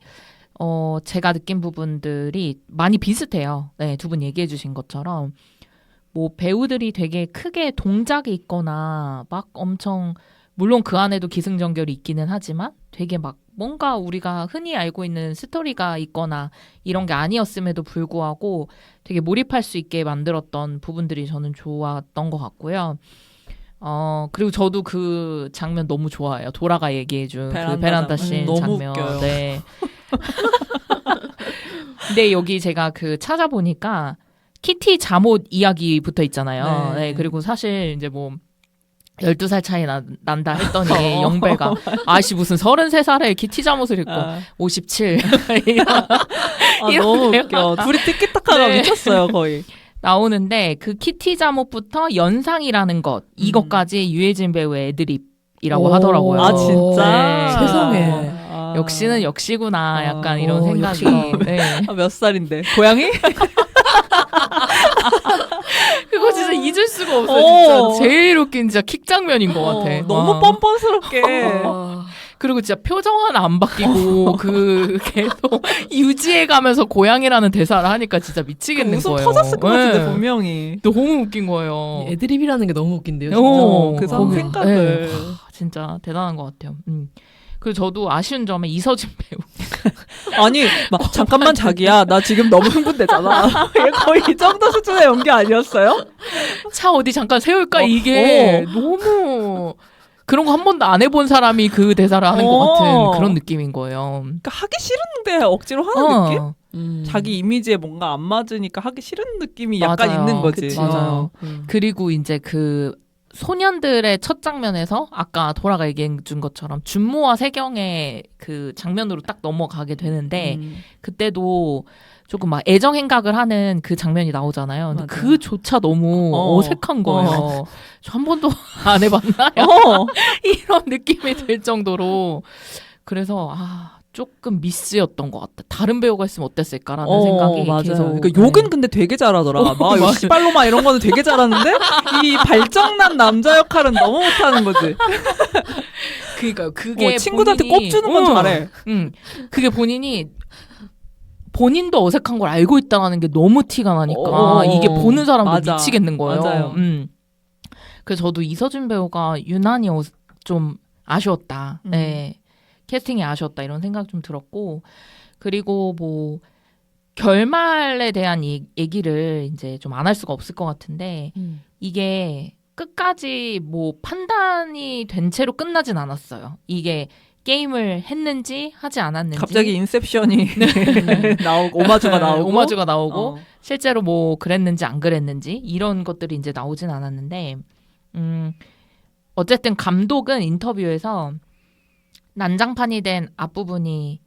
제가 느낀 부분들이 많이 비슷해요. 네, 두 분 얘기해주신 것처럼. 뭐 배우들이 되게 크게 동작이 있거나 막 엄청 물론 그 안에도 기승전결이 있기는 하지만 되게 막 뭔가 우리가 흔히 알고 있는 스토리가 있거나 이런 게 아니었음에도 불구하고 되게 몰입할 수 있게 만들었던 부분들이 저는 좋았던 것 같고요. 그리고 저도 그 장면 너무 좋아해요. 도라가 얘기해준 그 베란다 씬 너무 장면. 웃겨요. 네. 근데 여기 제가 그 찾아보니까 키티 잠옷 이야기 붙어 있잖아요. 네, 그리고 사실 이제 뭐 12살 차이 난다 했더니 영배가 아씨 무슨 33살에 키티 잠옷을 입고 57 너무 웃겨. 둘이 티키타카가 미쳤어요 거의. 나오는데 그 키티 잠옷부터 연상이라는 것 이것까지 유해진 배우의 애드립이라고 하더라고요. 아 진짜? 네. 세상에. 역시는 역시구나 약간 이런 생각이. 네. 몇 살인데? 고양이? 그거 진짜 잊을 수가 없어요. 진짜 제일 웃긴 진짜 킥 장면인 것 같아. 너무 뻔뻔스럽게. 그리고 진짜 표정 하나 안 바뀌고 그 계속 유지해가면서 고양이라는 대사를 하니까 진짜 미치겠는 웃음 거예요. 터졌을 것 같은데 네. 분명히. 너무 웃긴 거예요. 애드립이라는 게 너무 웃긴데요. 진짜. 그 사람 생각을. 진짜 대단한 것 같아요. 그리고 저도 아쉬운 점에 이서진 배우. 아니 막 잠깐만 자기야 나 지금 너무 흥분되잖아. 거의 이 정도 수준의 연기 아니었어요? 차 어디 잠깐 세울까 이게 너무 그런 거 한 번도 안 해본 사람이 그 대사를 하는 것 같은 그런 느낌인 거예요. 그러니까 하기 싫은데 억지로 하는 느낌? 자기 이미지에 뭔가 안 맞으니까 하기 싫은 느낌이 약간 맞아요. 있는 거지. 그치. 맞아요. 그리고 이제 그 소년들의 첫 장면에서 아까 도라가 얘기해 준 것처럼 준모와 세경의 그 장면으로 딱 넘어가게 되는데 그때도 조금 막 애정 행각을 하는 그 장면이 나오잖아요. 근데 맞아요. 그조차 너무 어색한 거예요. 저 한 번도 안 해봤나요? 이런 느낌이 들 정도로 그래서 조금 미스였던 것 같다. 다른 배우가 했으면 어땠을까라는 생각이 맞아요. 계속. 그러니까 욕은 근데 되게 잘하더라. 막 역시 빨로마 이런 거는 되게 잘하는데 이 발정난 남자 역할은 너무 못하는 거지. 그러니까 그게 친구들한테 본인이, 꼽주는 건 잘해. 그게 본인도 어색한 걸 알고 있다는 게 너무 티가 나니까 이게 보는 사람도 맞아. 미치겠는 거예요. 맞아요. 그래서 저도 이서준 배우가 유난히 좀 아쉬웠다. 네. 캐스팅이 아쉬웠다 이런 생각 좀 들었고 그리고 뭐 결말에 대한 얘기를 이제 좀 안 할 수가 없을 것 같은데 이게 끝까지 뭐 판단이 된 채로 끝나진 않았어요. 이게 게임을 했는지 하지 않았는지 갑자기 인셉션이 나오고 오마주가 나오고 실제로 뭐 그랬는지 안 그랬는지 이런 것들이 이제 나오진 않았는데 어쨌든 감독은 인터뷰에서 난장판이 된 앞부분이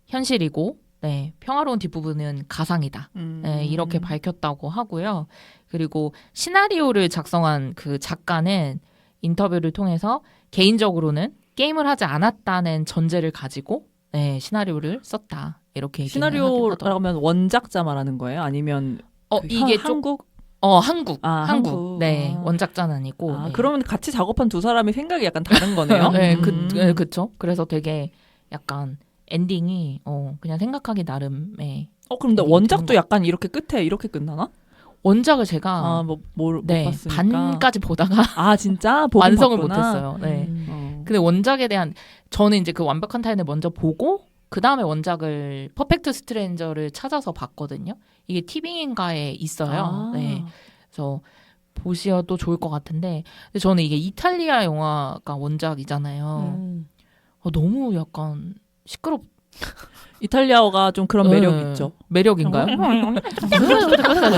현실이고 네, 평화로운 뒷부분은 가상이다. 네, 이렇게 밝혔다고 하고요. 그리고 시나리오를 작성한 그 작가는 인터뷰를 통해서 개인적으로는 게임을 하지 않았다는 전제를 가지고 네, 시나리오를 썼다. 이렇게 시나리오라면 원작자 말하는 거예요? 아니면 이게 한국? 한국. 네, 원작자는 아니고. 네. 그러면 같이 작업한 두 사람이 생각이 약간 다른 거네요? 네, 그쵸. 그래서 되게 약간 엔딩이 그냥 생각하기 나름의. 그런데 원작도 약간 이렇게 끝에 이렇게 끝나나? 원작을 제가 못 네, 봤으니까. 반까지 보다가 진짜? 완성을 봤구나. 못했어요. 네. 근데 원작에 대한 저는 이제 그 완벽한 타인을 먼저 보고 그 다음에 원작을 퍼펙트 스트레인저를 찾아서 봤거든요. 이게 티빙인가에 있어요. 네. 그래서 보셔도 좋을 것 같은데 근데 저는 이게 이탈리아 영화가 원작이잖아요. 너무 약간 이탈리아어가 좀 그런 매력 있죠. 매력인가요?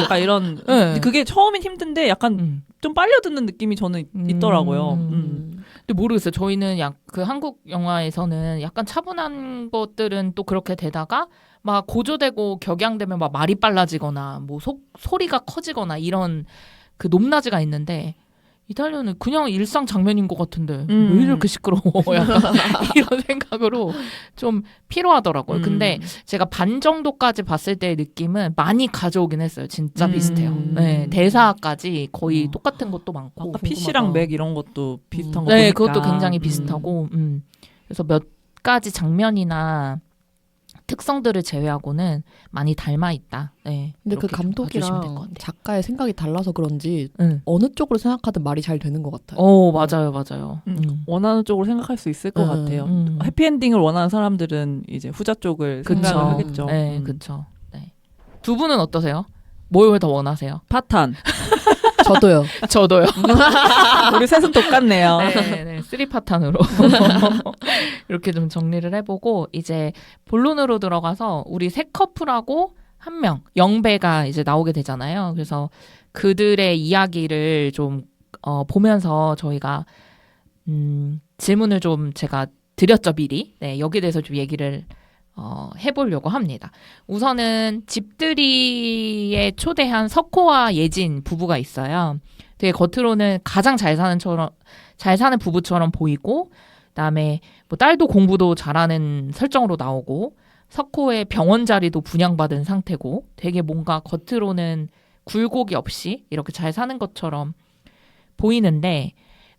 약간 이런 그게 처음엔 힘든데 약간 좀 빨려 듣는 느낌이 저는 있더라고요. 근데 모르겠어요. 저희는 그 한국 영화에서는 약간 차분한 것들은 또 그렇게 되다가 막 고조되고 격양되면 막 말이 빨라지거나 뭐 소리가 커지거나 이런 그 높낮이가 있는데 이탈리아는 그냥 일상 장면인 것 같은데 왜 이렇게 시끄러워? 약간 이런 생각으로 좀 필요하더라고요. 근데 제가 반 정도까지 봤을 때의 느낌은 많이 가져오긴 했어요. 진짜 비슷해요. 네, 대사까지 거의 똑같은 것도 많고. 아까 PC랑 맥 이런 것도 비슷한 거 네, 보니까. 그것도 굉장히 비슷하고 그래서 몇 가지 장면이나 특성들을 제외하고는 많이 닮아 있다. 네, 근데 그 감독이랑 작가의 생각이 달라서 그런지 어느 쪽으로 생각하든 말이 잘 되는 것 같아요. 맞아요. 원하는 쪽으로 생각할 수 있을 것 같아요. 해피엔딩을 원하는 사람들은 이제 후자 쪽을 생각을 하겠죠. 네, 그렇죠. 네. 두 분은 어떠세요? 뭘 더 원하세요? 파탄. 저도요. 우리 셋은 똑같네요. 네, 3파탄으로 이렇게 좀 정리를 해보고 이제 본론으로 들어가서 우리 세 커플하고 한 명, 영배가 이제 나오게 되잖아요. 그래서 그들의 이야기를 좀 보면서 저희가 질문을 좀 제가 드렸죠, 미리. 네, 여기에 대해서 좀 얘기를 해보려고 합니다. 우선은 집들이에 초대한 석호와 예진 부부가 있어요. 되게 겉으로는 가장 잘 사는 부부처럼 보이고, 그다음에 뭐 딸도 공부도 잘하는 설정으로 나오고, 석호의 병원 자리도 분양받은 상태고, 되게 뭔가 겉으로는 굴곡이 없이 이렇게 잘 사는 것처럼 보이는데,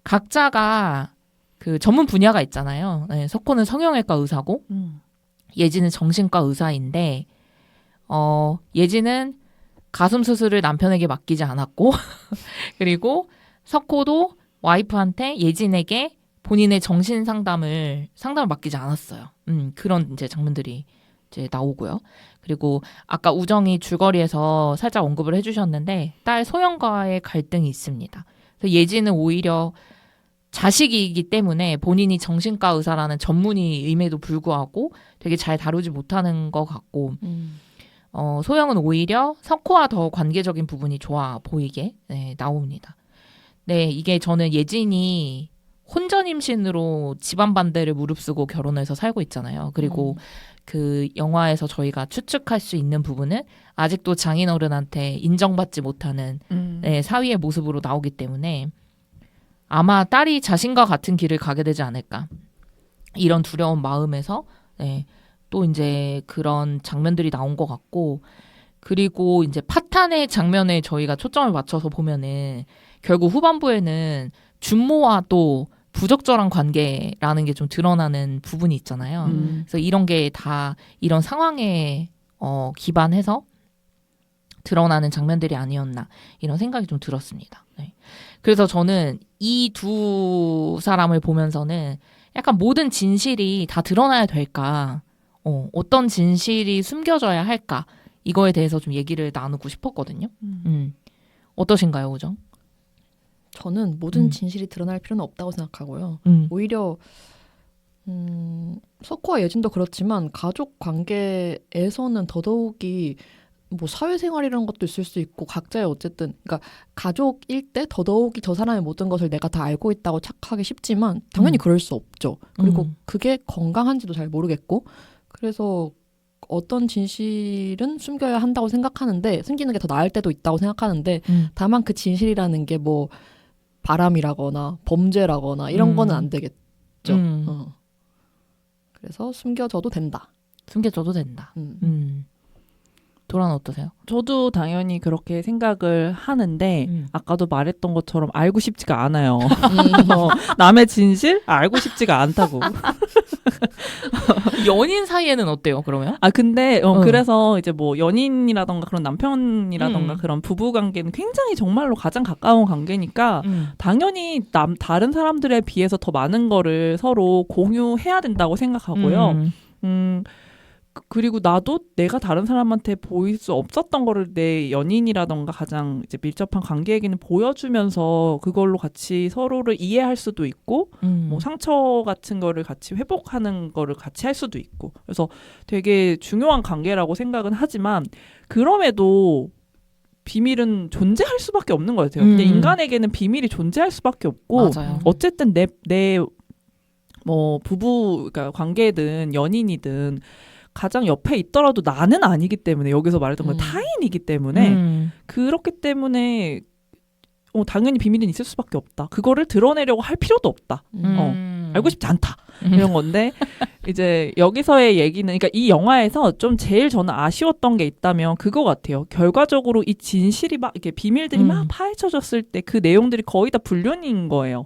각자가 그 전문 분야가 있잖아요. 네, 석호는 성형외과 의사고, 예진은 정신과 의사인데 예진은 가슴 수술을 남편에게 맡기지 않았고 그리고 석호도 와이프한테 예진에게 본인의 정신 상담을 맡기지 않았어요. 그런 이제 장면들이 이제 나오고요. 그리고 아까 우정이 줄거리에서 살짝 언급을 해주셨는데 딸 소영과의 갈등이 있습니다. 그래서 예진은 오히려 자식이기 때문에 본인이 정신과 의사라는 전문의임에도 불구하고 되게 잘 다루지 못하는 것 같고 소영은 오히려 석호와 더 관계적인 부분이 좋아 보이게 나옵니다. 네, 이게 저는 예진이 혼전 임신으로 집안 반대를 무릅쓰고 결혼해서 살고 있잖아요. 그리고 그 영화에서 저희가 추측할 수 있는 부분은 아직도 장인어른한테 인정받지 못하는 사위의 모습으로 나오기 때문에 아마 딸이 자신과 같은 길을 가게 되지 않을까. 이런 두려운 마음에서 또 이제 그런 장면들이 나온 것 같고, 그리고 이제 파탄의 장면에 저희가 초점을 맞춰서 보면은 결국 후반부에는 준모와 또 부적절한 관계라는 게 좀 드러나는 부분이 있잖아요. 그래서 이런 게 다 이런 상황에 기반해서 드러나는 장면들이 아니었나 이런 생각이 좀 들었습니다. 네. 그래서 저는 이 두 사람을 보면서는 약간 모든 진실이 다 드러나야 될까, 어떤 진실이 숨겨져야 할까, 이거에 대해서 좀 얘기를 나누고 싶었거든요. 어떠신가요, 우정? 저는 모든 진실이 드러날 필요는 없다고 생각하고요. 오히려 석호와 예진도 그렇지만 가족 관계에서는 더더욱이 뭐 사회생활이라는 것도 있을 수 있고 각자의 어쨌든 그러니까 가족일 때 더더욱이 저 사람의 모든 것을 내가 다 알고 있다고 착하기 쉽지만 당연히 그럴 수 없죠. 그리고 그게 건강한지도 잘 모르겠고, 그래서 어떤 진실은 숨겨야 한다고 생각하는데 숨기는 게 더 나을 때도 있다고 생각하는데 다만 그 진실이라는 게 뭐 바람이라거나 범죄라거나 이런 거는 안 되겠죠. 그래서 숨겨져도 된다. 숨겨져도 된다. 도라는 어떠세요? 저도 당연히 그렇게 생각을 하는데 아까도 말했던 것처럼 알고 싶지가 않아요. 남의 진실 알고 싶지가 않다고. 연인 사이에는 어때요, 그러면? 근데 그래서 이제 뭐 연인이라던가 그런 남편이라던가 그런 부부 관계는 굉장히 정말로 가장 가까운 관계니까 당연히 다른 사람들에 비해서 더 많은 거를 서로 공유해야 된다고 생각하고요. 그리고 나도 내가 다른 사람한테 보일 수 없었던 거를 내 연인이라던가 가장 이제 밀접한 관계에게는 보여주면서 그걸로 같이 서로를 이해할 수도 있고, 뭐 상처 같은 거를 같이 회복하는 거를 같이 할 수도 있고, 그래서 되게 중요한 관계라고 생각은 하지만 그럼에도 비밀은 존재할 수밖에 없는 것 같아요. 근데 인간에게는 비밀이 존재할 수밖에 없고, 맞아요. 어쨌든 내 뭐 부부 그러니까 관계든 연인이든 가장 옆에 있더라도 나는 아니기 때문에, 여기서 말했던 건 타인이기 때문에 그렇기 때문에 당연히 비밀은 있을 수밖에 없다. 그거를 드러내려고 할 필요도 없다. 알고 싶지 않다. 이런 건데 이제 여기서의 얘기는, 그러니까 이 영화에서 좀 제일 저는 아쉬웠던 게 있다면 그거 같아요. 결과적으로 이 진실이 막 이렇게 비밀들이 막 파헤쳐졌을 때 그 내용들이 거의 다 불륜인 거예요.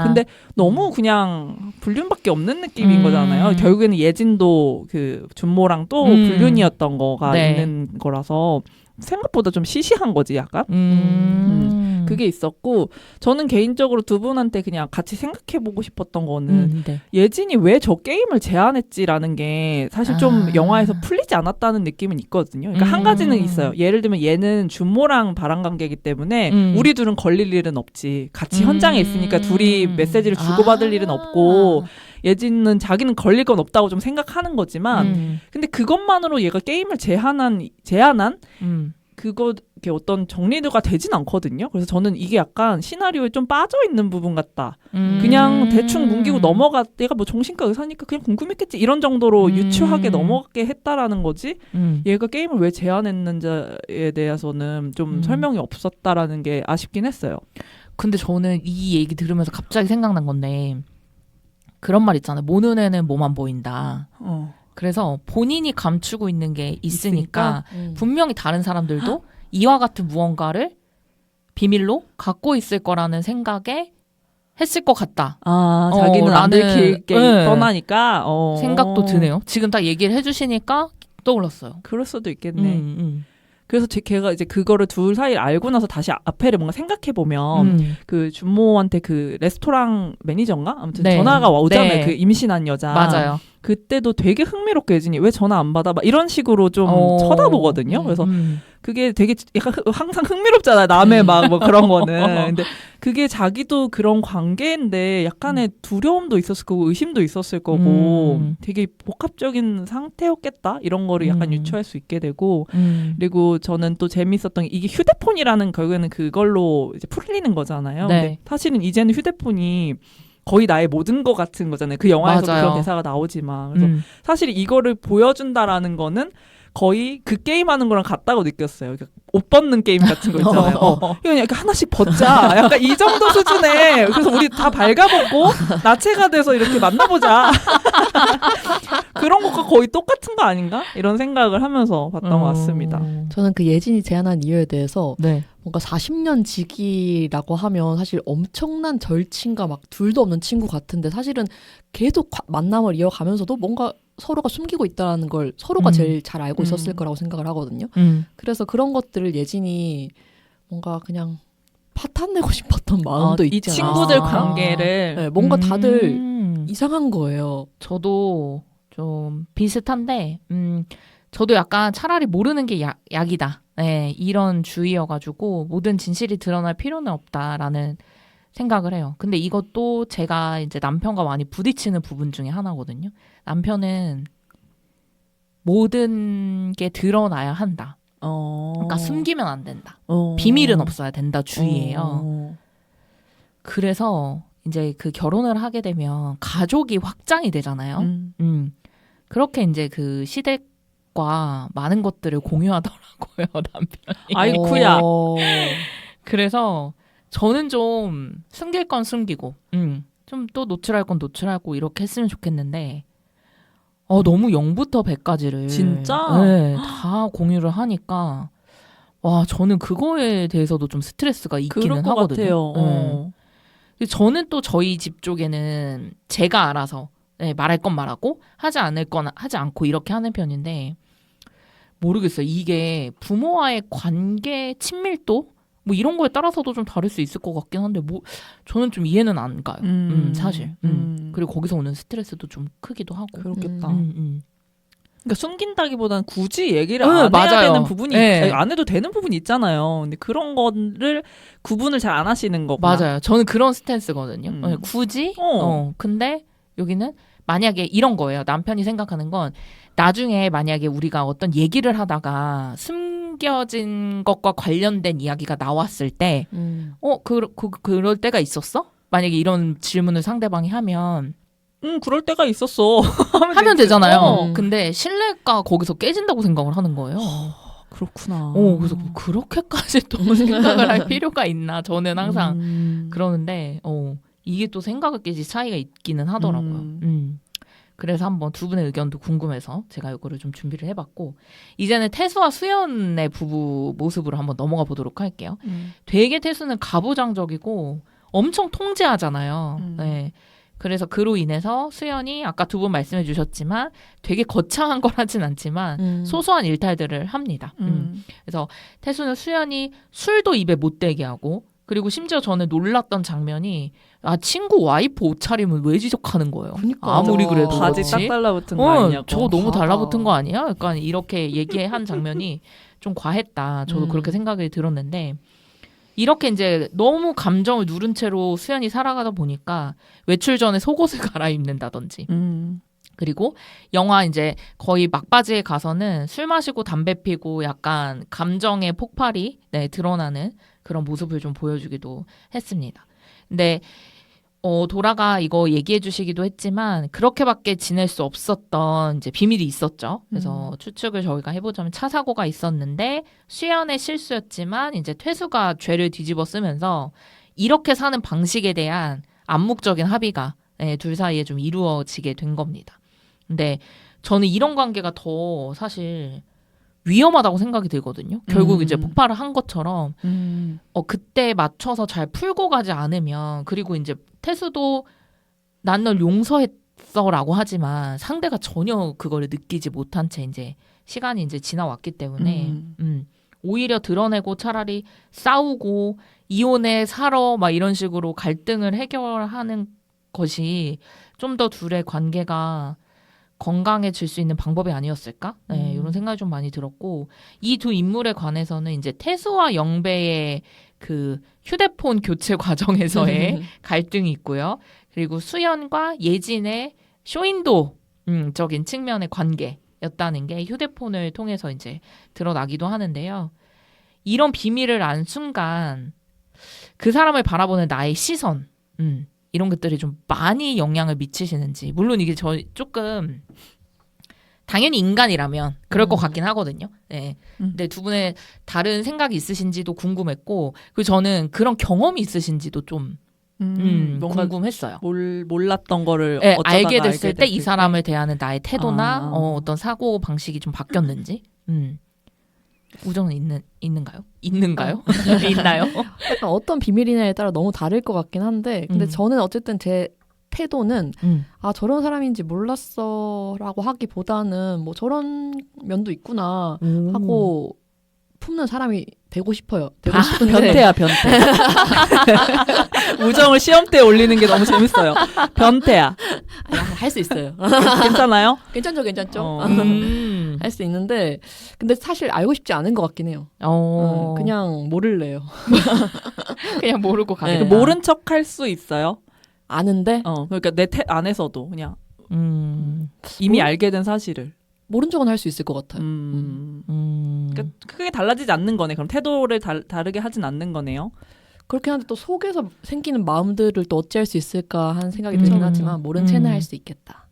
근데 너무 그냥 불륜밖에 없는 느낌인 거잖아요. 결국에는 예진도 그 준모랑 또 불륜이었던 거가 있는 거라서 생각보다 좀 시시한 거지, 약간. 그게 있었고, 저는 개인적으로 두 분한테 그냥 같이 생각해보고 싶었던 거는 예진이 왜 저 게임을 제안했지라는 게 사실 좀 영화에서 풀리지 않았다는 느낌은 있거든요. 그러니까 한 가지는 있어요. 예를 들면 얘는 준모랑 바람관계이기 때문에 우리 둘은 걸릴 일은 없지. 같이 현장에 있으니까 둘이 메시지를 주고받을 일은 없고, 예진은 자기는 걸릴 건 없다고 좀 생각하는 거지만, 근데 그것만으로 얘가 게임을 제안한 그거 이렇게 어떤 정리가 되진 않거든요. 그래서 저는 이게 약간 시나리오에 좀 빠져 있는 부분 같다. 그냥 대충 뭉기고 넘어가, 얘가 뭐 정신과 의사니까 그냥 궁금했겠지, 이런 정도로 유추하게 넘어가게 했다라는 거지. 얘가 게임을 왜 제안했는지에 대해서는 좀 설명이 없었다라는 게 아쉽긴 했어요. 근데 저는 이 얘기 들으면서 갑자기 생각난 건데, 그런 말 있잖아요. 모는 애는 뭐만 보인다. 그래서 본인이 감추고 있는 게 있으니까 분명히 다른 사람들도 이와 같은 무언가를 비밀로 갖고 있을 거라는 생각에 했을 것 같다. 자기는 안 들킬게 떠나니까 생각도 드네요. 지금 딱 얘기를 해주시니까 떠올랐어요. 그럴 수도 있겠네. 그래서 걔가 이제 그거를 둘 사이를 알고 나서 다시 앞에를 뭔가 생각해보면 그 준모한테 그 레스토랑 매니저인가? 아무튼 전화가 오잖아요. 그 임신한 여자. 맞아요. 그때도 되게 흥미롭게 예진이 왜 전화 안 받아? 막 이런 식으로 좀 쳐다보거든요. 그래서 그게 되게 약간 항상 흥미롭잖아요. 남의 막 뭐 그런 거는. 근데 그게 자기도 그런 관계인데 약간의 두려움도 있었을 거고 의심도 있었을 거고 되게 복합적인 상태였겠다. 이런 거를 약간 유추할 수 있게 되고 그리고 저는 또 재밌었던 게 이게 휴대폰이라는 결국에는 그걸로 이제 풀리는 거잖아요. 네. 근데 사실은 이제는 휴대폰이 거의 나의 모든 것 같은 거잖아요. 그 영화에서도 맞아요. 그런 대사가 나오지만. 그래서 사실 이거를 보여준다라는 거는 거의 그 게임하는 거랑 같다고 느꼈어요. 그러니까 옷 벗는 게임 같은 거 있잖아요. 이거 그냥 이렇게 하나씩 벗자. 약간 이 정도 수준에. 그래서 우리 다 발가벗고 나체가 돼서 이렇게 만나보자. 그런 것과 거의 똑같은 거 아닌가? 이런 생각을 하면서 봤던 것 같습니다. 저는 그 예진이 제안한 이유에 대해서 네. 뭔가 40년 지기라고 하면 사실 엄청난 절친과 막 둘도 없는 친구 같은데 사실은 계속 만남을 이어가면서도 뭔가 서로가 숨기고 있다는 걸 서로가 제일 잘 알고 있었을 거라고 생각을 하거든요. 그래서 그런 것들을 예진이 뭔가 그냥 파탄내고 싶었던 마음도 이 있지 않아. 친구들 관계를 네, 뭔가 다들 이상한 거예요. 저도 좀 비슷한데, 저도 약간 차라리 모르는 게 약이다. 네, 이런 주의여가지고 모든 진실이 드러날 필요는 없다라는 생각을 해요. 근데 이것도 제가 이제 남편과 많이 부딪히는 부분 중에 하나거든요. 남편은 모든 게 드러나야 한다. 그러니까 숨기면 안 된다. 비밀은 없어야 된다 주의예요. 그래서 이제 그 결혼을 하게 되면 가족이 확장이 되잖아요. 그렇게 이제 그 시댁과 많은 것들을 공유하더라고요, 남편이. 아이쿠야. 그래서 저는 좀 숨길 건 숨기고, 좀 또 노출할 건 노출하고 이렇게 했으면 좋겠는데, 너무 0부터 100까지를 진짜? 네, 다 공유를 하니까 와 저는 그거에 대해서도 좀 스트레스가 있기는 하거든요. 네. 저는 또 저희 집 쪽에는 제가 알아서 네, 말할 건 말하고 하지 않을 건 하지 않고 이렇게 하는 편인데 모르겠어요. 이게 부모와의 관계 친밀도 뭐 이런 거에 따라서도 좀 다를 수 있을 것 같긴 한데 뭐 저는 좀 이해는 안 가요. 사실. 그리고 거기서 오는 스트레스도 좀 크기도 하고. 그렇겠다. 그러니까 숨긴다기보다는 굳이 얘기를 안 해야 맞아요. 되는 부분이 네. 안 해도 되는 부분이 있잖아요. 근데 그런 거를 구분을 잘 안 하시는 거구나. 맞아요. 저는 그런 스탠스거든요. 네, 굳이? 근데 여기는 만약에 이런 거예요. 남편이 생각하는 건 나중에 만약에 우리가 어떤 얘기를 하다가 숨겨진 것과 관련된 이야기가 나왔을 때 그럴 때가 있었어? 만약에 이런 질문을 상대방이 하면 그럴 때가 있었어. 하면 되잖아요. 근데 신뢰가 거기서 깨진다고 생각을 하는 거예요. 그렇구나. 그래서 그렇게까지 또 생각을 할 필요가 있나? 저는 항상 그러는데 이게 또 생각을 깨지 차이가 있기는 하더라고요. 그래서 한번 두 분의 의견도 궁금해서 제가 이거를 좀 준비를 해봤고 이제는 태수와 수연의 부부 모습으로 한번 넘어가 보도록 할게요. 되게 태수는 가부장적이고 엄청 통제하잖아요. 네. 그래서 그로 인해서 수연이 아까 두 분 말씀해 주셨지만 되게 거창한 걸 하진 않지만 소소한 일탈들을 합니다. 그래서 태수는 수연이 술도 입에 못 대게 하고 그리고 심지어 저는 놀랐던 장면이 친구 와이프 옷차림을 왜 지적하는 거예요. 그러니까. 아무리 그래도 바지 그렇지. 딱 달라붙은 거 아니냐고. 저 너무 달라붙은 거 아니야? 약간 이렇게 얘기한 장면이 좀 과했다. 저도 그렇게 생각이 들었는데 이렇게 이제 너무 감정을 누른 채로 수연이 살아가다 보니까 외출 전에 속옷을 갈아입는다든지 그리고 영화 이제 거의 막바지에 가서는 술 마시고 담배 피고 약간 감정의 폭발이 드러나는 그런 모습을 좀 보여주기도 했습니다. 근데 도라가 이거 얘기해 주시기도 했지만 그렇게밖에 지낼 수 없었던 이제 비밀이 있었죠. 그래서 추측을 저희가 해보자면 차 사고가 있었는데 수연의 실수였지만 이제 퇴수가 죄를 뒤집어 쓰면서 이렇게 사는 방식에 대한 암묵적인 합의가 둘 사이에 좀 이루어지게 된 겁니다. 근데 저는 이런 관계가 더 사실 위험하다고 생각이 들거든요. 결국 이제 폭발을 한 것처럼 그때 맞춰서 잘 풀고 가지 않으면 그리고 이제 태수도 난 널 용서했어라고 하지만 상대가 전혀 그거를 느끼지 못한 채 이제 시간이 이제 지나왔기 때문에 오히려 드러내고 차라리 싸우고 이혼해 살아 막 이런 식으로 갈등을 해결하는 것이 좀 더 둘의 관계가 건강해질 수 있는 방법이 아니었을까? 네, 이런 생각이 좀 많이 들었고 이 두 인물에 관해서는 이제 태수와 영배의 그 휴대폰 교체 과정에서의 갈등이 있고요. 그리고 수연과 예진의 쇼윈도적인 측면의 관계였다는 게 휴대폰을 통해서 이제 드러나기도 하는데요. 이런 비밀을 안 순간 그 사람을 바라보는 나의 시선, 이런 것들이 좀 많이 영향을 미치시는지. 물론 이게 저 조금 당연히 인간이라면 그럴 것 같긴 하거든요. 네. 근데 두 분의 다른 생각이 있으신지도 궁금했고, 그리고 저는 그런 경험이 있으신지도 좀 뭔가 궁금했어요. 몰랐던 거를 네, 어쩌다가 알게 됐을 때 이 때. 사람을 대하는 나의 태도나 아. 어떤 사고 방식이 좀 바뀌었는지. 우정은 있는가요? 있나요? 약간 어떤 비밀이냐에 따라 너무 다를 것 같긴 한데 근데 저는 어쨌든 제 태도는 아 저런 사람인지 몰랐어라고 하기보다는 뭐 저런 면도 있구나 하고 품는 사람이 되고 싶어요. 되고 싶은데 변태야, 변태. 우정을 시험대에 올리는 게 너무 재밌어요. 변태야. 할 수 있어요. 괜찮아요? 괜찮죠. 할 수 있는데 근데 사실 알고 싶지 않은 것 같긴 해요. 그냥 모를래요. 그냥 모르고 가는. 네. 모른 척 할 수 있어요. 아는데 그러니까 내 안에서도 그냥 이미 알게 된 사실을 모른 척은 할 수 있을 것 같아요. 그러니까 크게 달라지지 않는 거네. 그럼 태도를 다르게 하진 않는 거네요. 그렇긴 한데 또 속에서 생기는 마음들을 또 어찌할 수 있을까 하는 생각이 들긴 하지만 모른 채는 할 수 있겠다.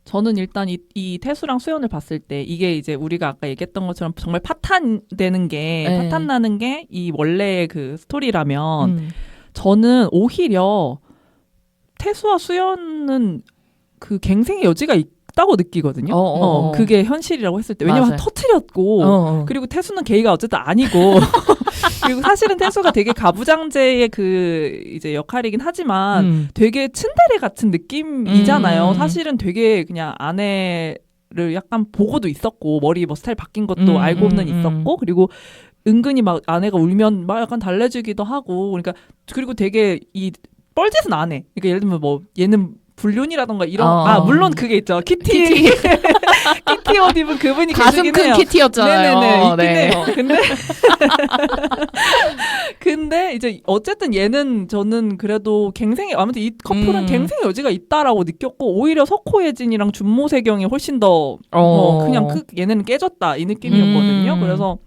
저는 일단 이 태수랑 수연을 봤을 때 이게 이제 우리가 아까 얘기했던 것처럼 정말 파탄나는 게 이 원래의 그 스토리라면 저는 오히려 태수와 수연은 그 갱생의 여지가 있다고 느끼거든요. 그게 현실이라고 했을 때. 왜냐면 맞아요. 터트렸고 그리고 태수는 게이가 어쨌든 아니고 그리고 사실은 태수가 되게 가부장제의 그 이제 역할이긴 하지만 되게 츤데레 같은 느낌이잖아요. 사실은 되게 그냥 아내를 약간 보고도 있었고 머리 뭐 스타일 바뀐 것도 알고는 있었고 그리고 은근히 막 아내가 울면 막 약간 달래주기도 하고 그러니까 그리고 되게 이 뻘짓은 안 해. 그러니까 예를 들면 뭐 얘는 불륜이라던가 이런 물론 그게 있죠. 키티 옷 입은 그분이 가슴 계시긴 큰 해요. 키티였잖아요. 네네네 있긴 네. 해요. 근데 이제 어쨌든 얘는 저는 그래도 아무튼 이 커플은 갱생의 여지가 있다라고 느꼈고 오히려 석호예진이랑 준모세경이 훨씬 더 그냥 얘네는 깨졌다 이 느낌이었거든요. 그래서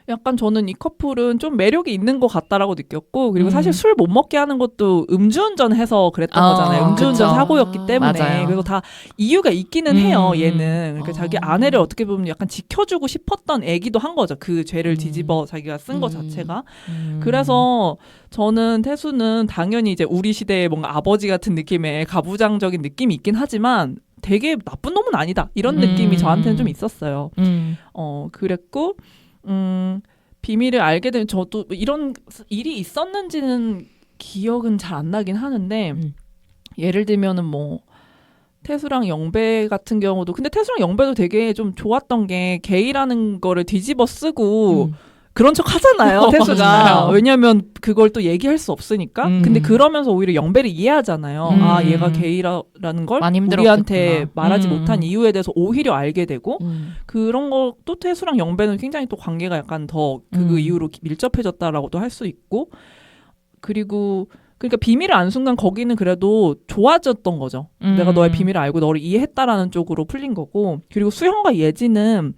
약간 저는 이 커플은 좀 매력이 있는 것 같다라고 느꼈고 그리고 사실 술 못 먹게 하는 것도 음주운전해서 그랬던 거잖아요. 음주운전 그쵸. 사고였기 때문에 맞아요. 그리고 다 이유가 있기는 해요. 얘는 그러니까 자기 아내를 어떻게 보면 약간 지켜주고 싶었던 애기도 한 거죠. 그 죄를 뒤집어 자기가 쓴 거 자체가. 그래서 저는 태수는 당연히 이제 우리 시대의 뭔가 아버지 같은 느낌의 가부장적인 느낌이 있긴 하지만 되게 나쁜 놈은 아니다. 이런 느낌이 저한테는 좀 있었어요. 그랬고 비밀을 알게 되면 저도 이런 일이 있었는지는 기억은 잘 안 나긴 하는데 예를 들면은 뭐 태수랑 영배 같은 경우도 근데 태수랑 영배도 되게 좀 좋았던 게 게이라는 거를 뒤집어 쓰고 그런 척 하잖아요, 태수가. 맞아요. 왜냐면 그걸 또 얘기할 수 없으니까. 근데 그러면서 오히려 영배를 이해하잖아요. 아, 얘가 게이라는 걸 많이 우리한테 힘들었겠구나. 말하지 못한 이유에 대해서 오히려 알게 되고 그런 것도 태수랑 영배는 굉장히 또 관계가 약간 더 그 이후로 밀접해졌다라고도 할 수 있고 그리고 그러니까 비밀을 안 순간 거기는 그래도 좋아졌던 거죠. 내가 너의 비밀을 알고 너를 이해했다라는 쪽으로 풀린 거고 그리고 수현과 예지는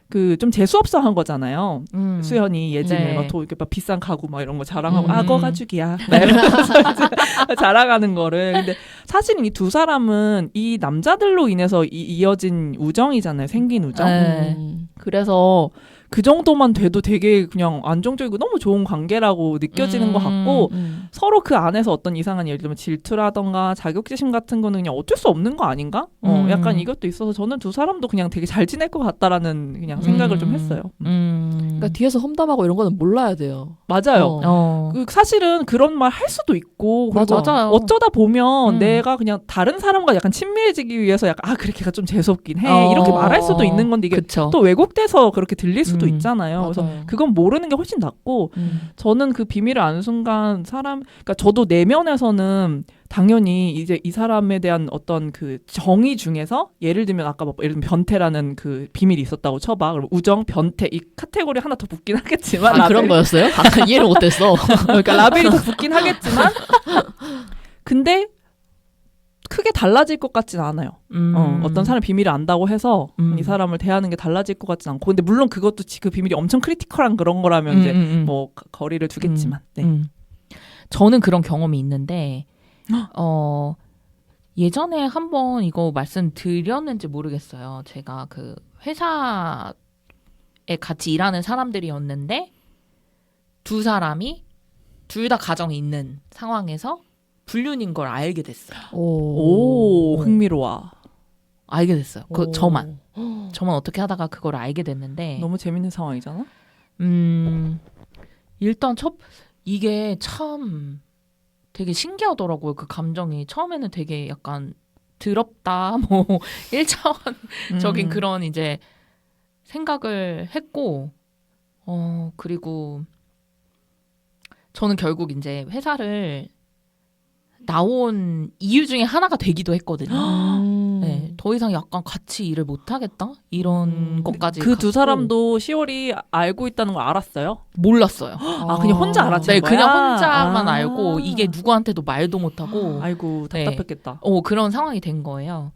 그 좀 재수없어 한 거잖아요. 수현이 예진을 네. 막 이렇게 막 비싼 가구 막 이런 거 자랑하고 악어 가죽이야. 막 이러면서 이제 자랑하는 거를. 근데 사실은 이 두 사람은 이 남자들로 인해서 이어진 우정이잖아요. 생긴 우정. 그래서 그 정도만 돼도 되게 그냥 안정적이고 너무 좋은 관계라고 느껴지는 것 같고 서로 그 안에서 어떤 이상한 예를 들면 질투라던가 자격지심 같은 거는 그냥 어쩔 수 없는 거 아닌가? 약간 이것도 있어서 저는 두 사람도 그냥 되게 잘 지낼 것 같다라는 그냥 생각을 좀 했어요. 그러니까 뒤에서 험담하고 이런 거는 몰라야 돼요. 맞아요. 그 사실은 그런 말 할 수도 있고 그리고 맞아요. 어쩌다 보면 내가 그냥 다른 사람과 약간 친밀해지기 위해서 약간 그래 걔가 좀 재수없긴 해 이렇게 말할 수도 있는 건데 이게 그쵸. 또 왜곡돼서 그렇게 들릴 수도 수도 있잖아요. 맞아요. 그래서 그건 모르는 게 훨씬 낫고 저는 그 비밀을 아는 순간 그러니까 저도 내면에서는 당연히 이제 이 사람에 대한 어떤 그 정의 중에서 예를 들면 아까 뭐 예를 들면 변태라는 그 비밀이 있었다고 쳐봐. 그럼 우정, 변태 이 카테고리 하나 더 붙긴 하겠지만 그런 거였어요? 아까 이해를 못했어. 그러니까 라벨이 더 붙긴 하겠지만 근데 크게 달라질 것 같진 않아요. 어떤 사람 비밀을 안다고 해서 이 사람을 대하는 게 달라질 것 같진 않고 근데 물론 그것도 그 비밀이 엄청 크리티컬한 그런 거라면 이제 뭐 거리를 두겠지만 네. 저는 그런 경험이 있는데 예전에 한번 이거 말씀드렸는지 모르겠어요. 제가 그 회사에 같이 일하는 사람들이었는데 두 사람이 둘 다 가정이 있는 상황에서 불륜인 걸 알게 됐어요. 오, 흥미로워. 알게 됐어요. 저만 어떻게 하다가 그걸 알게 됐는데 너무 재밌는 상황이잖아. 일단 이게 참 되게 신기하더라고요. 그 감정이 처음에는 되게 약간 더럽다 뭐 1차원적인 그런 이제 생각을 했고 그리고 저는 결국 이제 회사를 나온 이유 중에 하나가 되기도 했거든요. 네, 더 이상 약간 같이 일을 못 하겠다 이런 것까지. 그 두 사람도 10월이 알고 있다는 걸 알았어요? 몰랐어요. 그냥 혼자 알았지. 네, 그냥 혼자만 알고 이게 누구한테도 말도 못 하고. 아이고 답답했겠다. 네, 그런 상황이 된 거예요.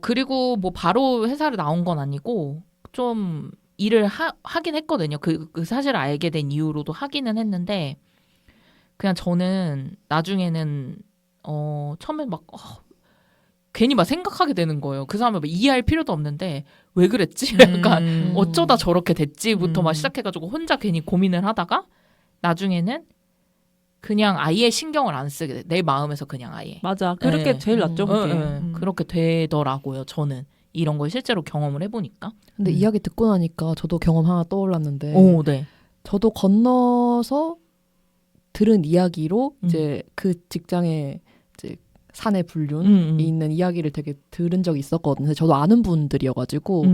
그리고 뭐 바로 회사를 나온 건 아니고 좀 일을 하긴 했거든요. 그 사실을 알게 된 이후로도 하기는 했는데. 그냥 저는 나중에는 처음엔 막 괜히 막 생각하게 되는 거예요. 그 사람을 막 이해할 필요도 없는데 왜 그랬지? 약간 어쩌다 저렇게 됐지부터 막 시작해가지고 혼자 괜히 고민을 하다가 나중에는 그냥 아예 신경을 안 쓰게 돼. 내 마음에서 그냥 아예. 맞아. 그렇게 제일 낫죠. 그게. 그렇게 되더라고요. 저는 이런 걸 실제로 경험을 해보니까. 근데 이야기 듣고 나니까 저도 경험 하나 떠올랐는데 네. 저도 건너서 들은 이야기로 이제 그 직장에 이제 사내 불륜이 있는 이야기를 되게 들은 적이 있었거든요. 저도 아는 분들이어가지고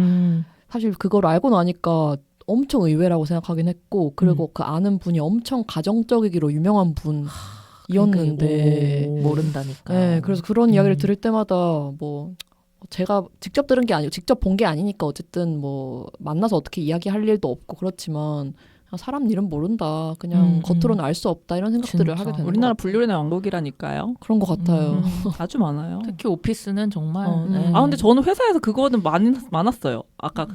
사실 그걸 알고 나니까 엄청 의외라고 생각하긴 했고 그리고 그 아는 분이 엄청 가정적이기로 유명한 분이었는데 모른다니까. 네, 그래서 그런 이야기를 들을 때마다 뭐 제가 직접 들은 게 아니고 직접 본 게 아니니까 어쨌든 뭐 만나서 어떻게 이야기할 일도 없고 그렇지만 사람 일은 모른다. 그냥 겉으로는 알 수 없다. 이런 생각들을 진짜. 우리나라 하게 되는 것 같아요. 불륜의 왕국이라니까요. 그런 것 같아요. 아주 많아요. 특히 오피스는 정말. 근데 저는 회사에서 그거는 많았어요. 아까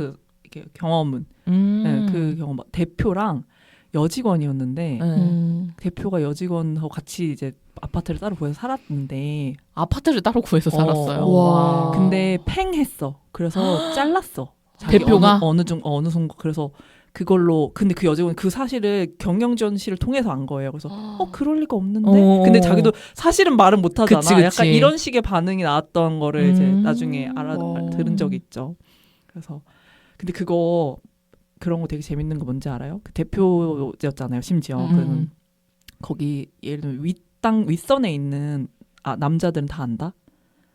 이렇게 경험은. 네, 그 경험 대표랑 여직원이었는데 대표가 여직원하고 같이 이제 아파트를 따로 구해서 살았는데 아파트를 따로 구해서 살았어요. 와. 근데 팽했어. 그래서 잘랐어. 대표가 어느 순간 그래서 그걸로 근데 그 여직원 그 사실을 경영지원 씨를 통해서 안 거예요. 그래서 그럴 리가 없는데. 근데 자기도 사실은 말은 못 하잖아. 그치. 약간 이런 식의 반응이 나왔던 거를 이제 나중에 들은 적이 있죠. 그래서 근데 그런 거 되게 재밌는 거 뭔지 알아요? 그 대표였잖아요. 심지어 거기 예를 들면 윗선에 있는 남자들은 다 안다.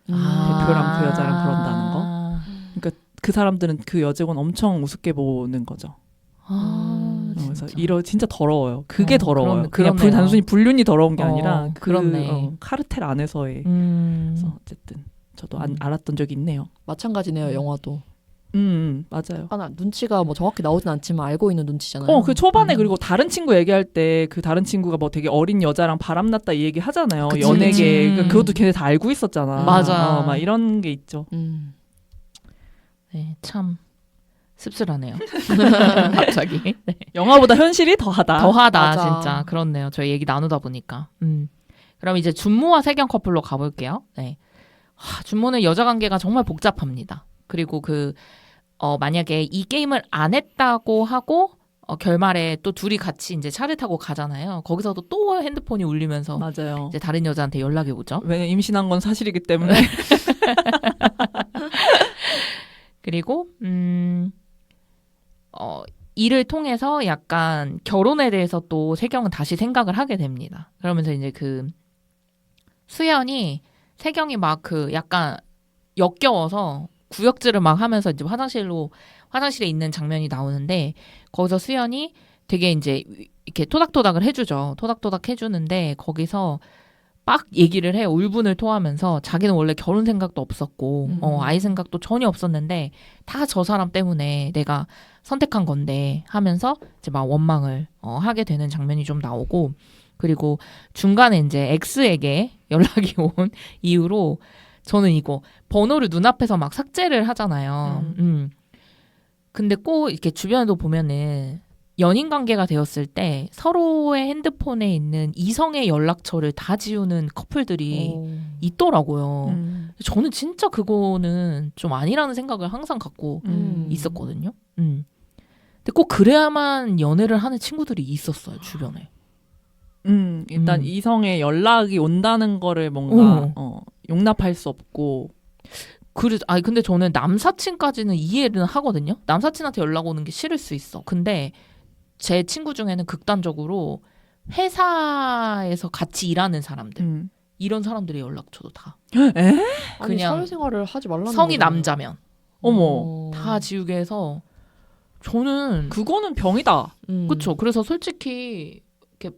대표랑 그 여자랑 그런다는 거. 그러니까 그 사람들은 그 여직원 엄청 우습게 보는 거죠. 그래서 진짜 더러워요. 그게 더러워요. 그냥 단순히 불륜이 더러운 게 아니라 그렇네. 카르텔 안에서의. 그래서 어쨌든 저도 알았던 적이 있네요. 마찬가지네요. 영화도. 맞아요. 눈치가 뭐 정확히 나오진 않지만 알고 있는 눈치잖아요. 그 초반에 그리고 다른 친구 얘기할 때 그 다른 친구가 뭐 되게 어린 여자랑 바람났다 이 얘기 하잖아요. 그치. 연예계. 그것도 걔네 다 알고 있었잖아. 맞아. 막 이런 게 있죠. 네, 참 씁쓸하네요. 갑자기. 네. 영화보다 현실이 더하다. 더하다 진짜. 그렇네요. 저희 얘기 나누다 보니까. 그럼 이제 준모와 세경 커플로 가볼게요. 네. 준모는 여자 관계가 정말 복잡합니다. 그리고 만약에 이 게임을 안 했다고 하고 결말에 또 둘이 같이 이제 차를 타고 가잖아요. 거기서도 또 핸드폰이 울리면서 맞아요. 이제 다른 여자한테 연락이 오죠. 왜냐면 임신한 건 사실이기 때문에. 그리고 이를 통해서 약간 결혼에 대해서 또 세경은 다시 생각을 하게 됩니다. 그러면서 이제 수연이 세경이 막 약간 역겨워서 구역질을 막 하면서 이제 화장실에 있는 장면이 나오는데 거기서 수연이 되게 이제 이렇게 토닥토닥을 해주죠. 토닥토닥 해주는데 거기서 막 얘기를 해요. 울분을 토하면서 자기는 원래 결혼 생각도 없었고 아이 생각도 전혀 없었는데 다 저 사람 때문에 내가 선택한 건데 하면서 이제 막 원망을 하게 되는 장면이 좀 나오고 그리고 중간에 이제 X에게 연락이 온 이후로 저는 이거 번호를 눈앞에서 막 삭제를 하잖아요. 근데 꼭 이렇게 주변에도 보면은 연인 관계가 되었을 때 서로의 핸드폰에 있는 이성의 연락처를 다 지우는 커플들이 있더라고요. 저는 진짜 그거는 좀 아니라는 생각을 항상 갖고 있었거든요. 근데 꼭 그래야만 연애를 하는 친구들이 있었어요, 주변에. 일단 이성의 연락이 온다는 거를 뭔가 용납할 수 없고. 근데 저는 남사친까지는 이해는 하거든요. 남사친한테 연락 오는 게 싫을 수 있어. 근데 제 친구 중에는 극단적으로 회사에서 같이 일하는 사람들 이런 사람들의 연락처도 다 에? 그냥 사회생활을 하지 말라는 성이 거잖아요. 남자면 어머 다 지우게 해서 저는 그거는 병이다. 그쵸. 그래서 솔직히 이렇게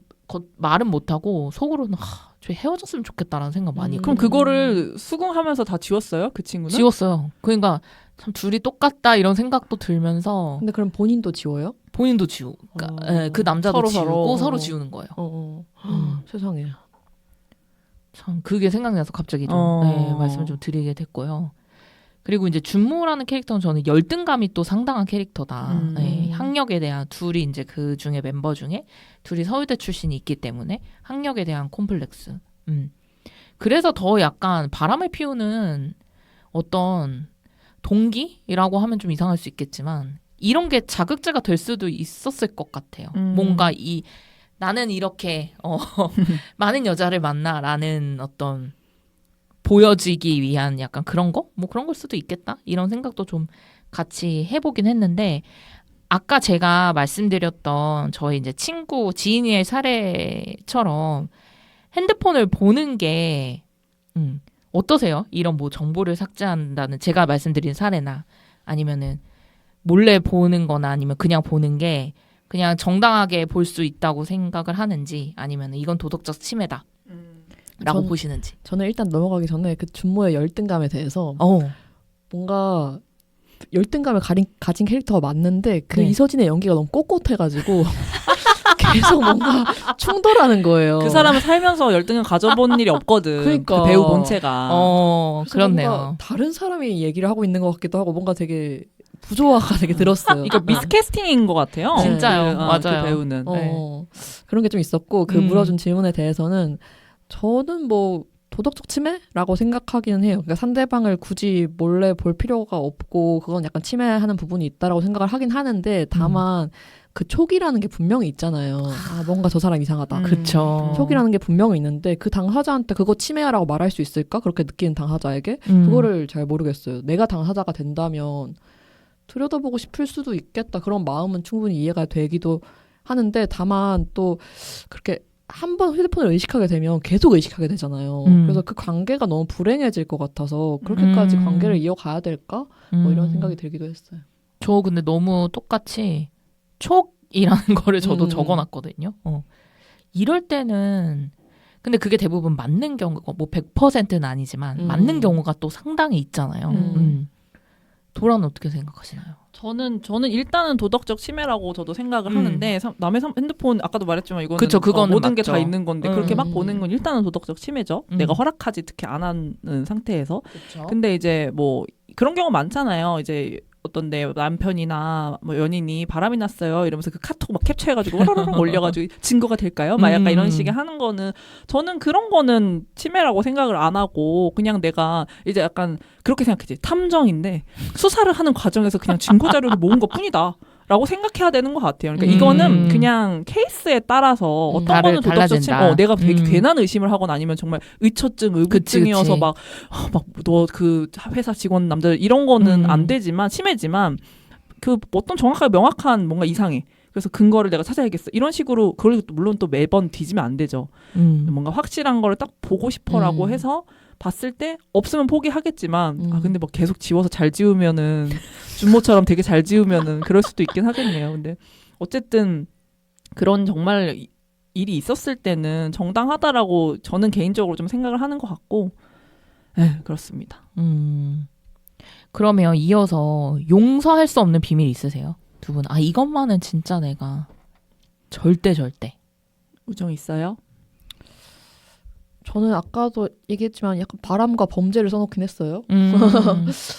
말은 못하고 속으로는 저희 헤어졌으면 좋겠다라는 생각 많이 그럼 그거를 수긍하면서 다 지웠어요? 그 친구는? 지웠어요. 그러니까 참 둘이 똑같다 이런 생각도 들면서 근데 그럼 본인도 지워요? 본인도 지우고 그러니까 그 남자도 지우고 서로 지우는 거예요. 세상에. 참 그게 생각나서 갑자기 좀 말씀을 좀 드리게 됐고요. 그리고 이제 준모라는 캐릭터는 저는 열등감이 또 상당한 캐릭터다. 학력에 대한 둘이 이제 그 중에 멤버 중에 둘이 서울대 출신이 있기 때문에 학력에 대한 콤플렉스. 그래서 더 약간 바람을 피우는 어떤 동기라고 하면 좀 이상할 수 있겠지만 이런 게 자극제가 될 수도 있었을 것 같아요. 뭔가 나는 이렇게 많은 여자를 만나라는 어떤 보여지기 위한 약간 그런 거? 뭐 그런 걸 수도 있겠다? 이런 생각도 좀 같이 해보긴 했는데 아까 제가 말씀드렸던 저희 이제 지인의 사례처럼 핸드폰을 보는 게 어떠세요? 이런 뭐 정보를 삭제한다는 제가 말씀드린 사례나 아니면은 몰래 보는 거나 아니면 그냥 보는 게 그냥 정당하게 볼 수 있다고 생각을 하는지 아니면 이건 도덕적 침해다 라고 보시는지. 저는 일단 넘어가기 전에 그 준모의 열등감에 대해서 뭔가 열등감을 가진 캐릭터가 맞는데 그 이서진의 연기가 너무 꼿꼿해가지고 계속 뭔가 충돌하는 거예요. 그 사람은 살면서 열등을 가져본 일이 없거든. 그러니까. 그 배우 본체가. 그렇네요. 다른 사람이 얘기를 하고 있는 것 같기도 하고 뭔가 되게 부조화가 되게 들었어요. 그러니까 미스캐스팅인 것 같아요. 진짜요. 맞아요. 그 배우는. 그런 게 좀 있었고 그 물어준 질문에 대해서는 저는 뭐 도덕적 침해라고 생각하기는 해요. 그러니까 상대방을 굳이 몰래 볼 필요가 없고 그건 약간 침해하는 부분이 있다라고 생각을 하긴 하는데 다만 그 촉이라는 게 분명히 있잖아요. 뭔가 저 사람 이상하다. 그쵸. 촉이라는 게 분명히 있는데 그 당사자한테 그거 침해라고 말할 수 있을까? 그렇게 느끼는 당사자에게? 그거를 잘 모르겠어요. 내가 당사자가 된다면 들여다보고 싶을 수도 있겠다. 그런 마음은 충분히 이해가 되기도 하는데 다만 또 그렇게 한번 휴대폰을 의식하게 되면 계속 의식하게 되잖아요. 그래서 그 관계가 너무 불행해질 것 같아서 그렇게까지 관계를 이어가야 될까? 뭐 이런 생각이 들기도 했어요. 저 근데 너무 똑같이 촉이라는 거를 저도 적어놨거든요. 이럴 때는 근데 그게 대부분 맞는 경우가 뭐 100%는 아니지만 맞는 경우가 또 상당히 있잖아요. 도라는 어떻게 생각하시나요? 저는 일단은 도덕적 침해라고 저도 생각을 하는데 남의 핸드폰 아까도 말했지만 이거는 그쵸, 그거는 모든 게 맞죠. 다 있는 건데 그렇게 막 보는 건 일단은 도덕적 침해죠. 내가 허락하지 특히 안 하는 상태에서. 그쵸. 근데 이제 뭐 그런 경우 많잖아요. 이제 어떤 내 남편이나 뭐 연인이 바람이 났어요 이러면서 그 카톡 막 캡처해가지고 와라라락 올려가지고 증거가 될까요? 막 약간 이런 식의 하는 거는 저는 그런 거는 침해라고 생각을 안 하고 그냥 내가 이제 약간 그렇게 생각했지. 탐정인데 수사를 하는 과정에서 그냥 증거 자료를 모은 것 뿐이다. 라고 생각해야 되는 것 같아요. 그러니까 이거는 그냥 케이스에 따라서 어떤 거는 도덕적 침해, 내가 되게 괜한 의심을 하거나 아니면 정말 의처증, 의구증이어서 막 너 그 회사 직원 남자들 이런 거는 안 되지만 심해지만 그 어떤 정확하게 명확한 뭔가 이상해. 그래서 근거를 내가 찾아야겠어. 이런 식으로 그걸 물론 또 매번 뒤지면 안 되죠. 뭔가 확실한 거를 딱 보고 싶어라고 해서 봤을 때 없으면 포기하겠지만 아 근데 뭐 계속 지워서 잘 지우면은 준모처럼 되게 잘 지우면은 그럴 수도 있긴 하겠네요. 근데 어쨌든 그런 정말 일이 있었을 때는 정당하다라고 저는 개인적으로 좀 생각을 하는 것 같고, 네, 그렇습니다. 그러면 이어서 용서할 수 없는 비밀 있으세요? 두 분. 아, 이것만은 진짜 내가 절대. 우정 있어요? 저는 아까도 얘기했지만 약간 바람과 범죄를 써놓긴 했어요.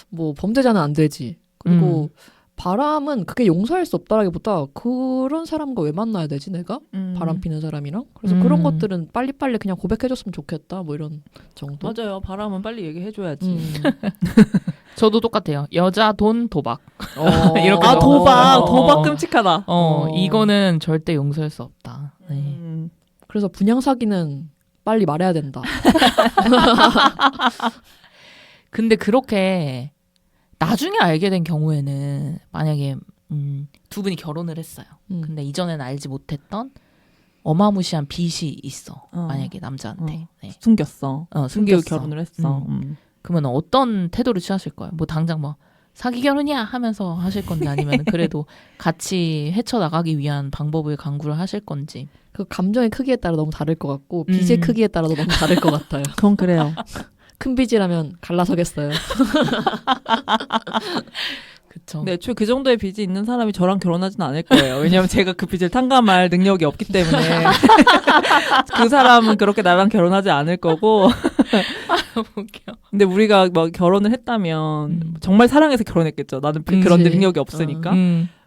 뭐 범죄자는 안 되지. 그리고 바람은 그게 용서할 수 없다라기보다 그런 사람과 왜 만나야 되지 내가? 바람 피는 사람이랑? 그래서 그런 것들은 빨리빨리 그냥 고백해줬으면 좋겠다 뭐 이런 정도? 맞아요. 바람은 빨리 얘기해줘야지. 저도 똑같아요. 여자, 돈, 도박. 이렇게 아 도박 끔찍하다. 이거는 절대 용서할 수 없다. 네. 그래서 분양 사기는 빨리 말해야 된다. 근데 그렇게 나중에 알게 된 경우에는 만약에 두 분이 결혼을 했어요. 근데 이전에는 알지 못했던 어마무시한 빚이 있어. 만약에 남자한테. 네. 숨겼어. 숨기고 숨겼어. 결혼을 했어. 그러면 어떤 태도를 취하실 거예요? 뭐 당장 뭐 사기 결혼이야 하면서 하실 건지 아니면 그래도 같이 헤쳐나가기 위한 방법을 강구를 하실 건지. 그 감정의 크기에 따라 너무 다를 것 같고 빚의 크기에 따라도 너무 다를 것 같아요. 그건 그래요. 큰 빚이라면 갈라서겠어요. 그쵸. 근데 애초에 그 정도의 빚이 있는 사람이 저랑 결혼하지는 않을 거예요. 왜냐하면 제가 그 빚을 탕감할 능력이 없기 때문에 그 사람은 그렇게 나랑 결혼하지 않을 거고. 웃겨. 근데 우리가 막 결혼을 했다면 정말 사랑해서 결혼했겠죠. 나는 그런 능력이 없으니까.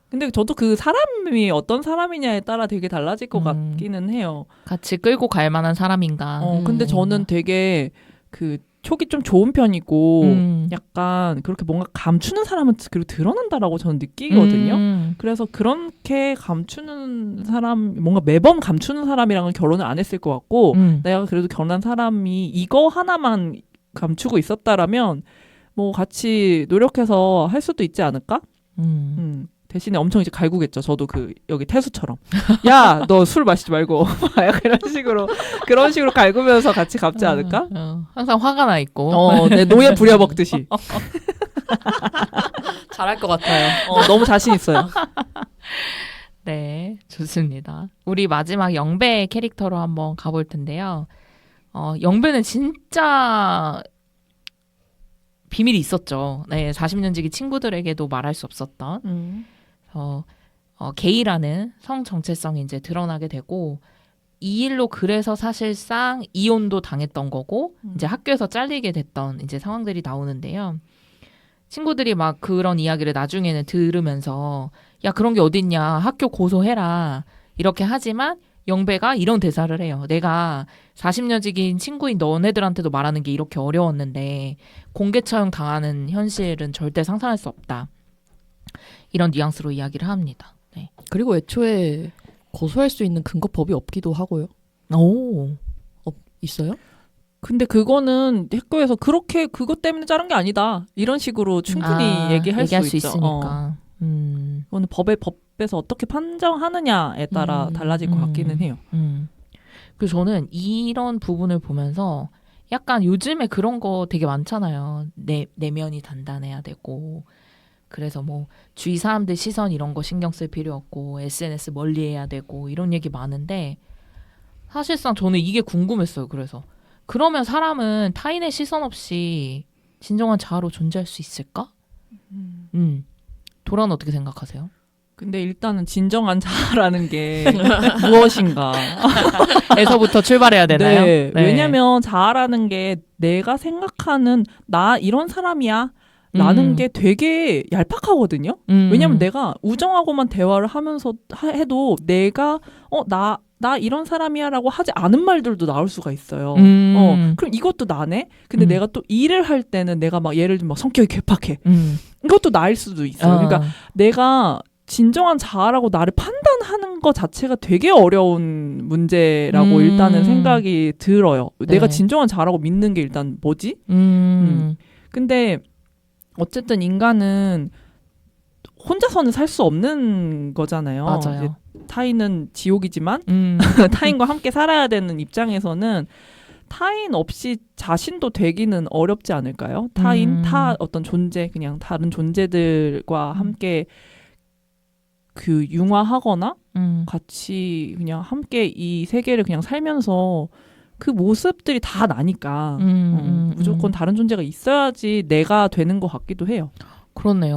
근데 저도 그 사람이 어떤 사람이냐에 따라 되게 달라질 것 같기는 해요. 같이 끌고 갈 만한 사람인가. 근데 저는 되게 그 촉이 좀 좋은 편이고 약간 그렇게 뭔가 감추는 사람은 그리고 드러난다라고 저는 느끼거든요. 그래서 그렇게 감추는 사람, 뭔가 매번 감추는 사람이랑은 결혼을 안 했을 것 같고 내가 그래도 결혼한 사람이 이거 하나만 감추고 있었다라면 뭐 같이 노력해서 할 수도 있지 않을까? 대신에 엄청 이제 갈구겠죠. 저도 그 여기 태수처럼 야, 너 술 마시지 말고 약간 그런 식으로 갈구면서 같이 갚지 않을까? 항상 화가 나 있고. 내 노예 부려먹듯이. 잘할 것 같아요. 너무 자신 있어요. 네, 좋습니다. 우리 마지막 영배 캐릭터로 한번 가볼 텐데요. 영배는 진짜 비밀이 있었죠. 네, 40년지기 친구들에게도 말할 수 없었던. 게이라는 성 정체성이 이제 드러나게 되고 이 일로 그래서 사실상 이혼도 당했던 거고 이제 학교에서 잘리게 됐던 이제 상황들이 나오는데요. 친구들이 막 그런 이야기를 나중에는 들으면서 야, 그런 게 어딨냐, 학교 고소해라 이렇게 하지만 영배가 이런 대사를 해요. 내가 40년지기인 친구인 너네들한테도 말하는 게 이렇게 어려웠는데 공개 처형 당하는 현실은 절대 상상할 수 없다. 이런 뉘앙스로 이야기를 합니다. 네. 그리고 애초에 고소할 수 있는 근거법이 없기도 하고요. 오, 있어요? 근데 그거는 학교에서 그렇게 그것 때문에 자른 게 아니다. 이런 식으로 충분히 얘기할 수 있죠. 있으니까. 그거는 법에서 어떻게 판정하느냐에 따라 달라질 것 같기는 해요. 그래서 저는 이런 부분을 보면서 약간 요즘에 그런 거 되게 많잖아요. 내면이 단단해야 되고 그래서 뭐 주위 사람들 시선 이런 거 신경 쓸 필요 없고 SNS 멀리해야 되고 이런 얘기 많은데 사실상 저는 이게 궁금했어요. 그래서 그러면 사람은 타인의 시선 없이 진정한 자아로 존재할 수 있을까? 도라는 어떻게 생각하세요? 근데 일단은 진정한 자아라는 게 무엇인가 에서부터 출발해야 되나요? 네. 왜냐면 자아라는 게 내가 생각하는 나 이런 사람이야 라는 게 되게 얄팍하거든요. 왜냐면 내가 우정하고만 대화를 하면서 해도 내가 나 이런 사람이야 라고 하지 않은 말들도 나올 수가 있어요. 그럼 이것도 나네? 근데 내가 또 일을 할 때는 내가 막 예를 들면 막 성격이 괴팍해. 이것도 나일 수도 있어요. 그러니까 내가 진정한 자아라고 나를 판단하는 것 자체가 되게 어려운 문제라고 일단은 생각이 들어요. 네. 내가 진정한 자아라고 믿는 게 일단 뭐지? 근데 어쨌든 인간은 혼자서는 살 수 없는 거잖아요. 맞아요. 이제 타인은 지옥이지만 타인과 함께 살아야 되는 입장에서는 타인 없이 자신도 되기는 어렵지 않을까요? 타인, 어떤 존재, 그냥 다른 존재들과 함께 그 융화하거나 같이 그냥 함께 이 세계를 그냥 살면서 그 모습들이 다 나니까 무조건 다른 존재가 있어야지 내가 되는 것 같기도 해요. 그렇네요.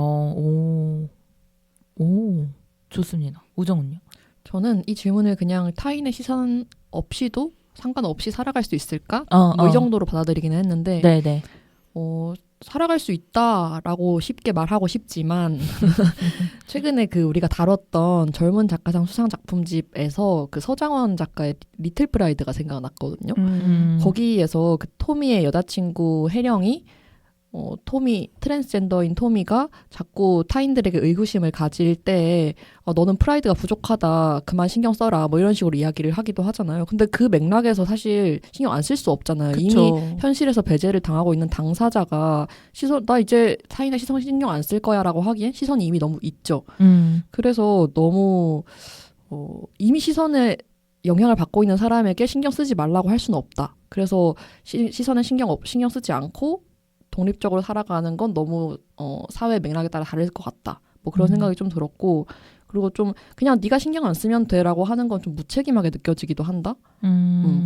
오, 좋습니다. 우정은요? 저는 이 질문을 그냥 타인의 시선 없이도 상관없이 살아갈 수 있을까? 이 정도로 받아들이기는 했는데 네네. 살아갈 수 있다라고 쉽게 말하고 싶지만 최근에 그 우리가 다뤘던 젊은 작가상 수상 작품집에서 그 서장원 작가의 리틀 프라이드가 생각났거든요. 거기에서 그 토미의 여자친구 혜령이 트랜스젠더인 토미가 자꾸 타인들에게 의구심을 가질 때 너는 프라이드가 부족하다. 그만 신경 써라. 뭐 이런 식으로 이야기를 하기도 하잖아요. 근데 그 맥락에서 사실 신경 안 쓸 수 없잖아요. 그쵸. 이미 현실에서 배제를 당하고 있는 당사자가 나 이제 타인의 시선 신경 안 쓸 거야 라고 하기엔 시선이 이미 너무 있죠. 그래서 너무 이미 시선에 영향을 받고 있는 사람에게 신경 쓰지 말라고 할 수는 없다. 그래서 시선에 신경 쓰지 않고 독립적으로 살아가는 건 너무 사회 맥락에 따라 다를 것 같다. 뭐 그런 생각이 좀 들었고 그리고 좀 그냥 네가 신경 안 쓰면 돼라고 하는 건 좀 무책임하게 느껴지기도 한다.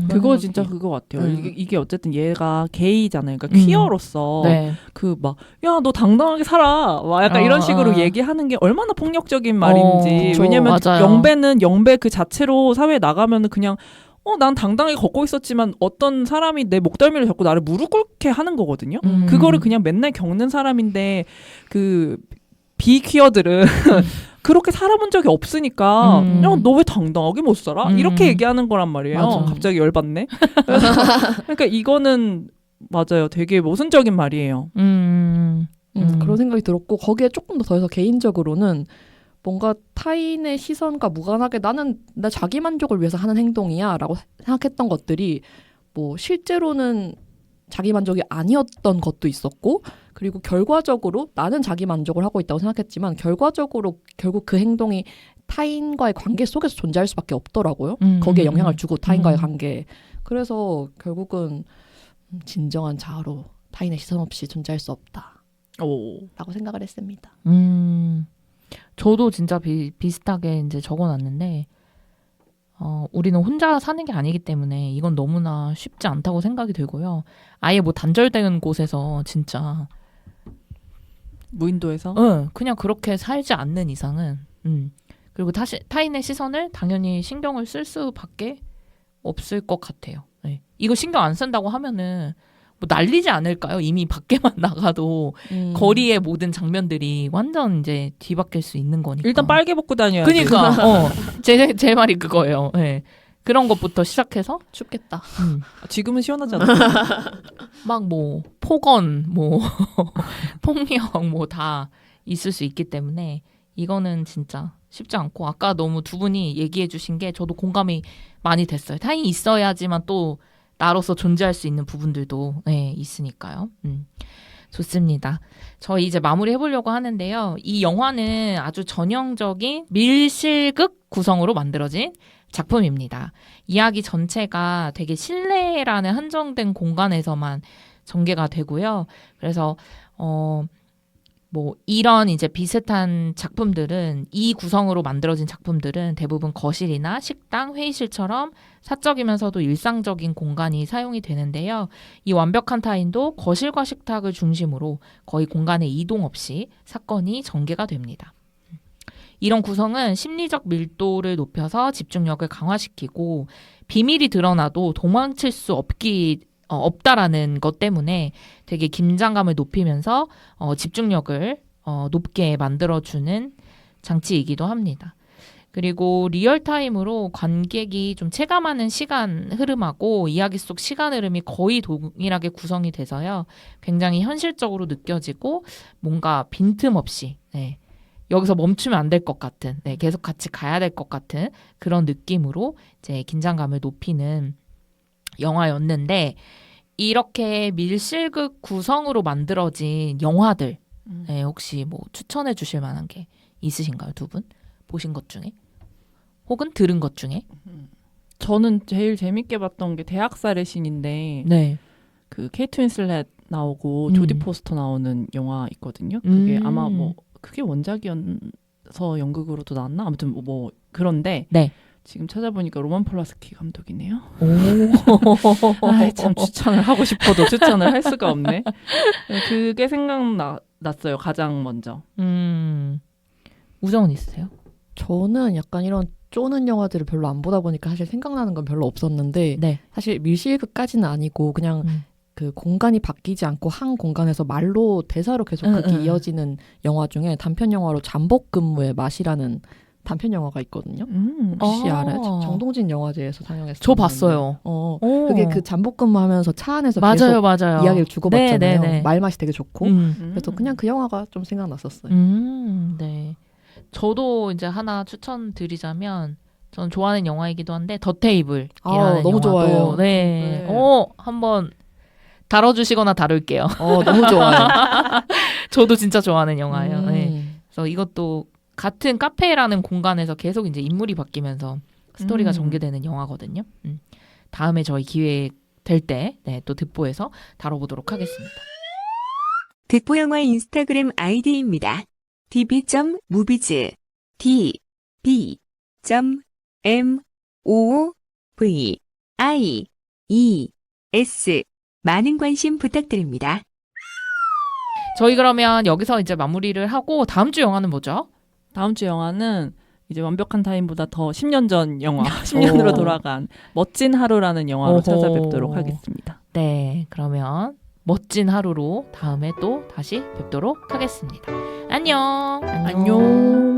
그거 진짜 그거 같아요. 이게 어쨌든 얘가 게이잖아요. 그러니까 퀴어로서 네. 그 막 야 너 당당하게 살아. 막 약간 이런 식으로 얘기하는 게 얼마나 폭력적인 말인지. 그쵸, 왜냐면 맞아요. 영배는 영배 그 자체로 사회에 나가면은 그냥 난 당당하게 걷고 있었지만 어떤 사람이 내 목덜미를 잡고 나를 무릎 꿇게 하는 거거든요. 그거를 그냥 맨날 겪는 사람인데 그 비퀴어들은 그렇게 살아본 적이 없으니까 야, 너 왜 당당하게 못 살아? 이렇게 얘기하는 거란 말이에요. 맞아. 갑자기 열받네. 그러니까 이거는 맞아요. 되게 모순적인 말이에요. 그런 생각이 들었고 거기에 조금 더 더해서 개인적으로는 뭔가 타인의 시선과 무관하게 나는 내 자기 만족을 위해서 하는 행동이야 라고 생각했던 것들이 뭐 실제로는 자기 만족이 아니었던 것도 있었고 그리고 결과적으로 나는 자기 만족을 하고 있다고 생각했지만 결과적으로 결국 그 행동이 타인과의 관계 속에서 존재할 수밖에 없더라고요. 거기에 영향을 주고 타인과의 관계에. 그래서 결국은 진정한 자아로 타인의 시선 없이 존재할 수 없다 라고 생각을 했습니다. 저도 진짜 비슷하게 이제 적어놨는데, 우리는 혼자 사는 게 아니기 때문에 이건 너무나 쉽지 않다고 생각이 들고요. 아예 뭐 단절된 곳에서 진짜 무인도에서 그냥 그렇게 살지 않는 이상은 그리고 타인의 시선을 당연히 신경을 쓸 수밖에 없을 것 같아요. 네. 이거 신경 안 쓴다고 하면은 뭐 난리지 않을까요? 이미 밖에만 나가도 거리의 모든 장면들이 완전 이제 뒤바뀔 수 있는 거니까. 일단 빨개 벗고 다녀야지. 그러니까 제 말이 그거예요. 네. 그런 것부터 시작해서 춥겠다. 지금은 시원하잖아. 막 뭐 폭언, 뭐 폭력 뭐 다 있을 수 있기 때문에 이거는 진짜 쉽지 않고 아까 너무 두 분이 얘기해 주신 게 저도 공감이 많이 됐어요. 타인이 있어야지만 또 나로서 존재할 수 있는 부분들도 있으니까요. 좋습니다. 저희 이제 마무리 해보려고 하는데요. 이 영화는 아주 전형적인 밀실극 구성으로 만들어진 작품입니다. 이야기 전체가 되게 실내라는 한정된 공간에서만 전개가 되고요. 그래서 뭐 이런 이제 비슷한 작품들은 이 구성으로 만들어진 작품들은 대부분 거실이나 식당, 회의실처럼 사적이면서도 일상적인 공간이 사용이 되는데요. 이 완벽한 타인도 거실과 식탁을 중심으로 거의 공간의 이동 없이 사건이 전개가 됩니다. 이런 구성은 심리적 밀도를 높여서 집중력을 강화시키고 비밀이 드러나도 도망칠 수 없다라는 것 때문에 되게 긴장감을 높이면서 집중력을 높게 만들어주는 장치이기도 합니다. 그리고 리얼타임으로 관객이 좀 체감하는 시간 흐름하고 이야기 속 시간 흐름이 거의 동일하게 구성이 돼서요. 굉장히 현실적으로 느껴지고 뭔가 빈틈없이 여기서 멈추면 안 될 것 같은 계속 같이 가야 될 것 같은 그런 느낌으로 이제 긴장감을 높이는 영화였는데 이렇게 밀실극 구성으로 만들어진 영화들 혹시 뭐 추천해 주실 만한 게 있으신가요? 두 분 보신 것 중에 혹은 들은 것 중에? 저는 제일 재밌게 봤던 게 대학살의 신인데 네. 그 케이트 윈슬렛 나오고 조디 포스터 나오는 영화 있거든요. 그게 아마 뭐 그게 원작이어서 연극으로도 나왔나? 아무튼 뭐 그런데 네. 지금 찾아보니까 로만 폴라스키 감독이네요. 오. 아이, 참 추천을 하고 싶어도 추천을 할 수가 없네. 그게 생각났어요. 가장 먼저. 우정은 있으세요? 저는 약간 이런 쪼는 영화들을 별로 안 보다 보니까 사실 생각나는 건 별로 없었는데 네. 사실 밀실극까지는 아니고 그냥 그 공간이 바뀌지 않고 한 공간에서 말로 대사로 계속 그렇게 이어지는 영화 중에 단편 영화로 잠복근무의 맛이라는 단편 영화가 있거든요. 혹시 알아요? 정동진 영화제에서 상영했어요. 저 봤어요. 그게 그 잠복근무하면서 차 안에서 맞아요, 계속 맞아요. 이야기를 주고받잖아요. 네. 말맛이 되게 좋고. 그래서 그냥 그 영화가 좀 생각났었어요. 네. 저도 이제 하나 추천드리자면 저는 좋아하는 영화이기도 한데 더 테이블이라는 너무 영화도 좋아해요. 네. 한번 다뤄주시거나 다룰게요. 너무 좋아요. 저도 진짜 좋아하는 영화예요. 네. 그래서 이것도 같은 카페라는 공간에서 계속 이제 인물이 바뀌면서 스토리가 전개되는 영화거든요. 다음에 저희 기회 될 때 또 득보에서 다뤄보도록 하겠습니다. 득보영화 인스타그램 아이디입니다. db.movies db.movies 많은 관심 부탁드립니다. 저희 그러면 여기서 이제 마무리를 하고 다음 주 영화는 뭐죠? 다음 주 영화는 이제 완벽한 타임보다 더 10년 전 영화, 10년으로 돌아간 멋진 하루라는 영화로 찾아뵙도록 하겠습니다. 네, 그러면 멋진 하루로 다음에 또 다시 뵙도록 하겠습니다. 안녕. 안녕.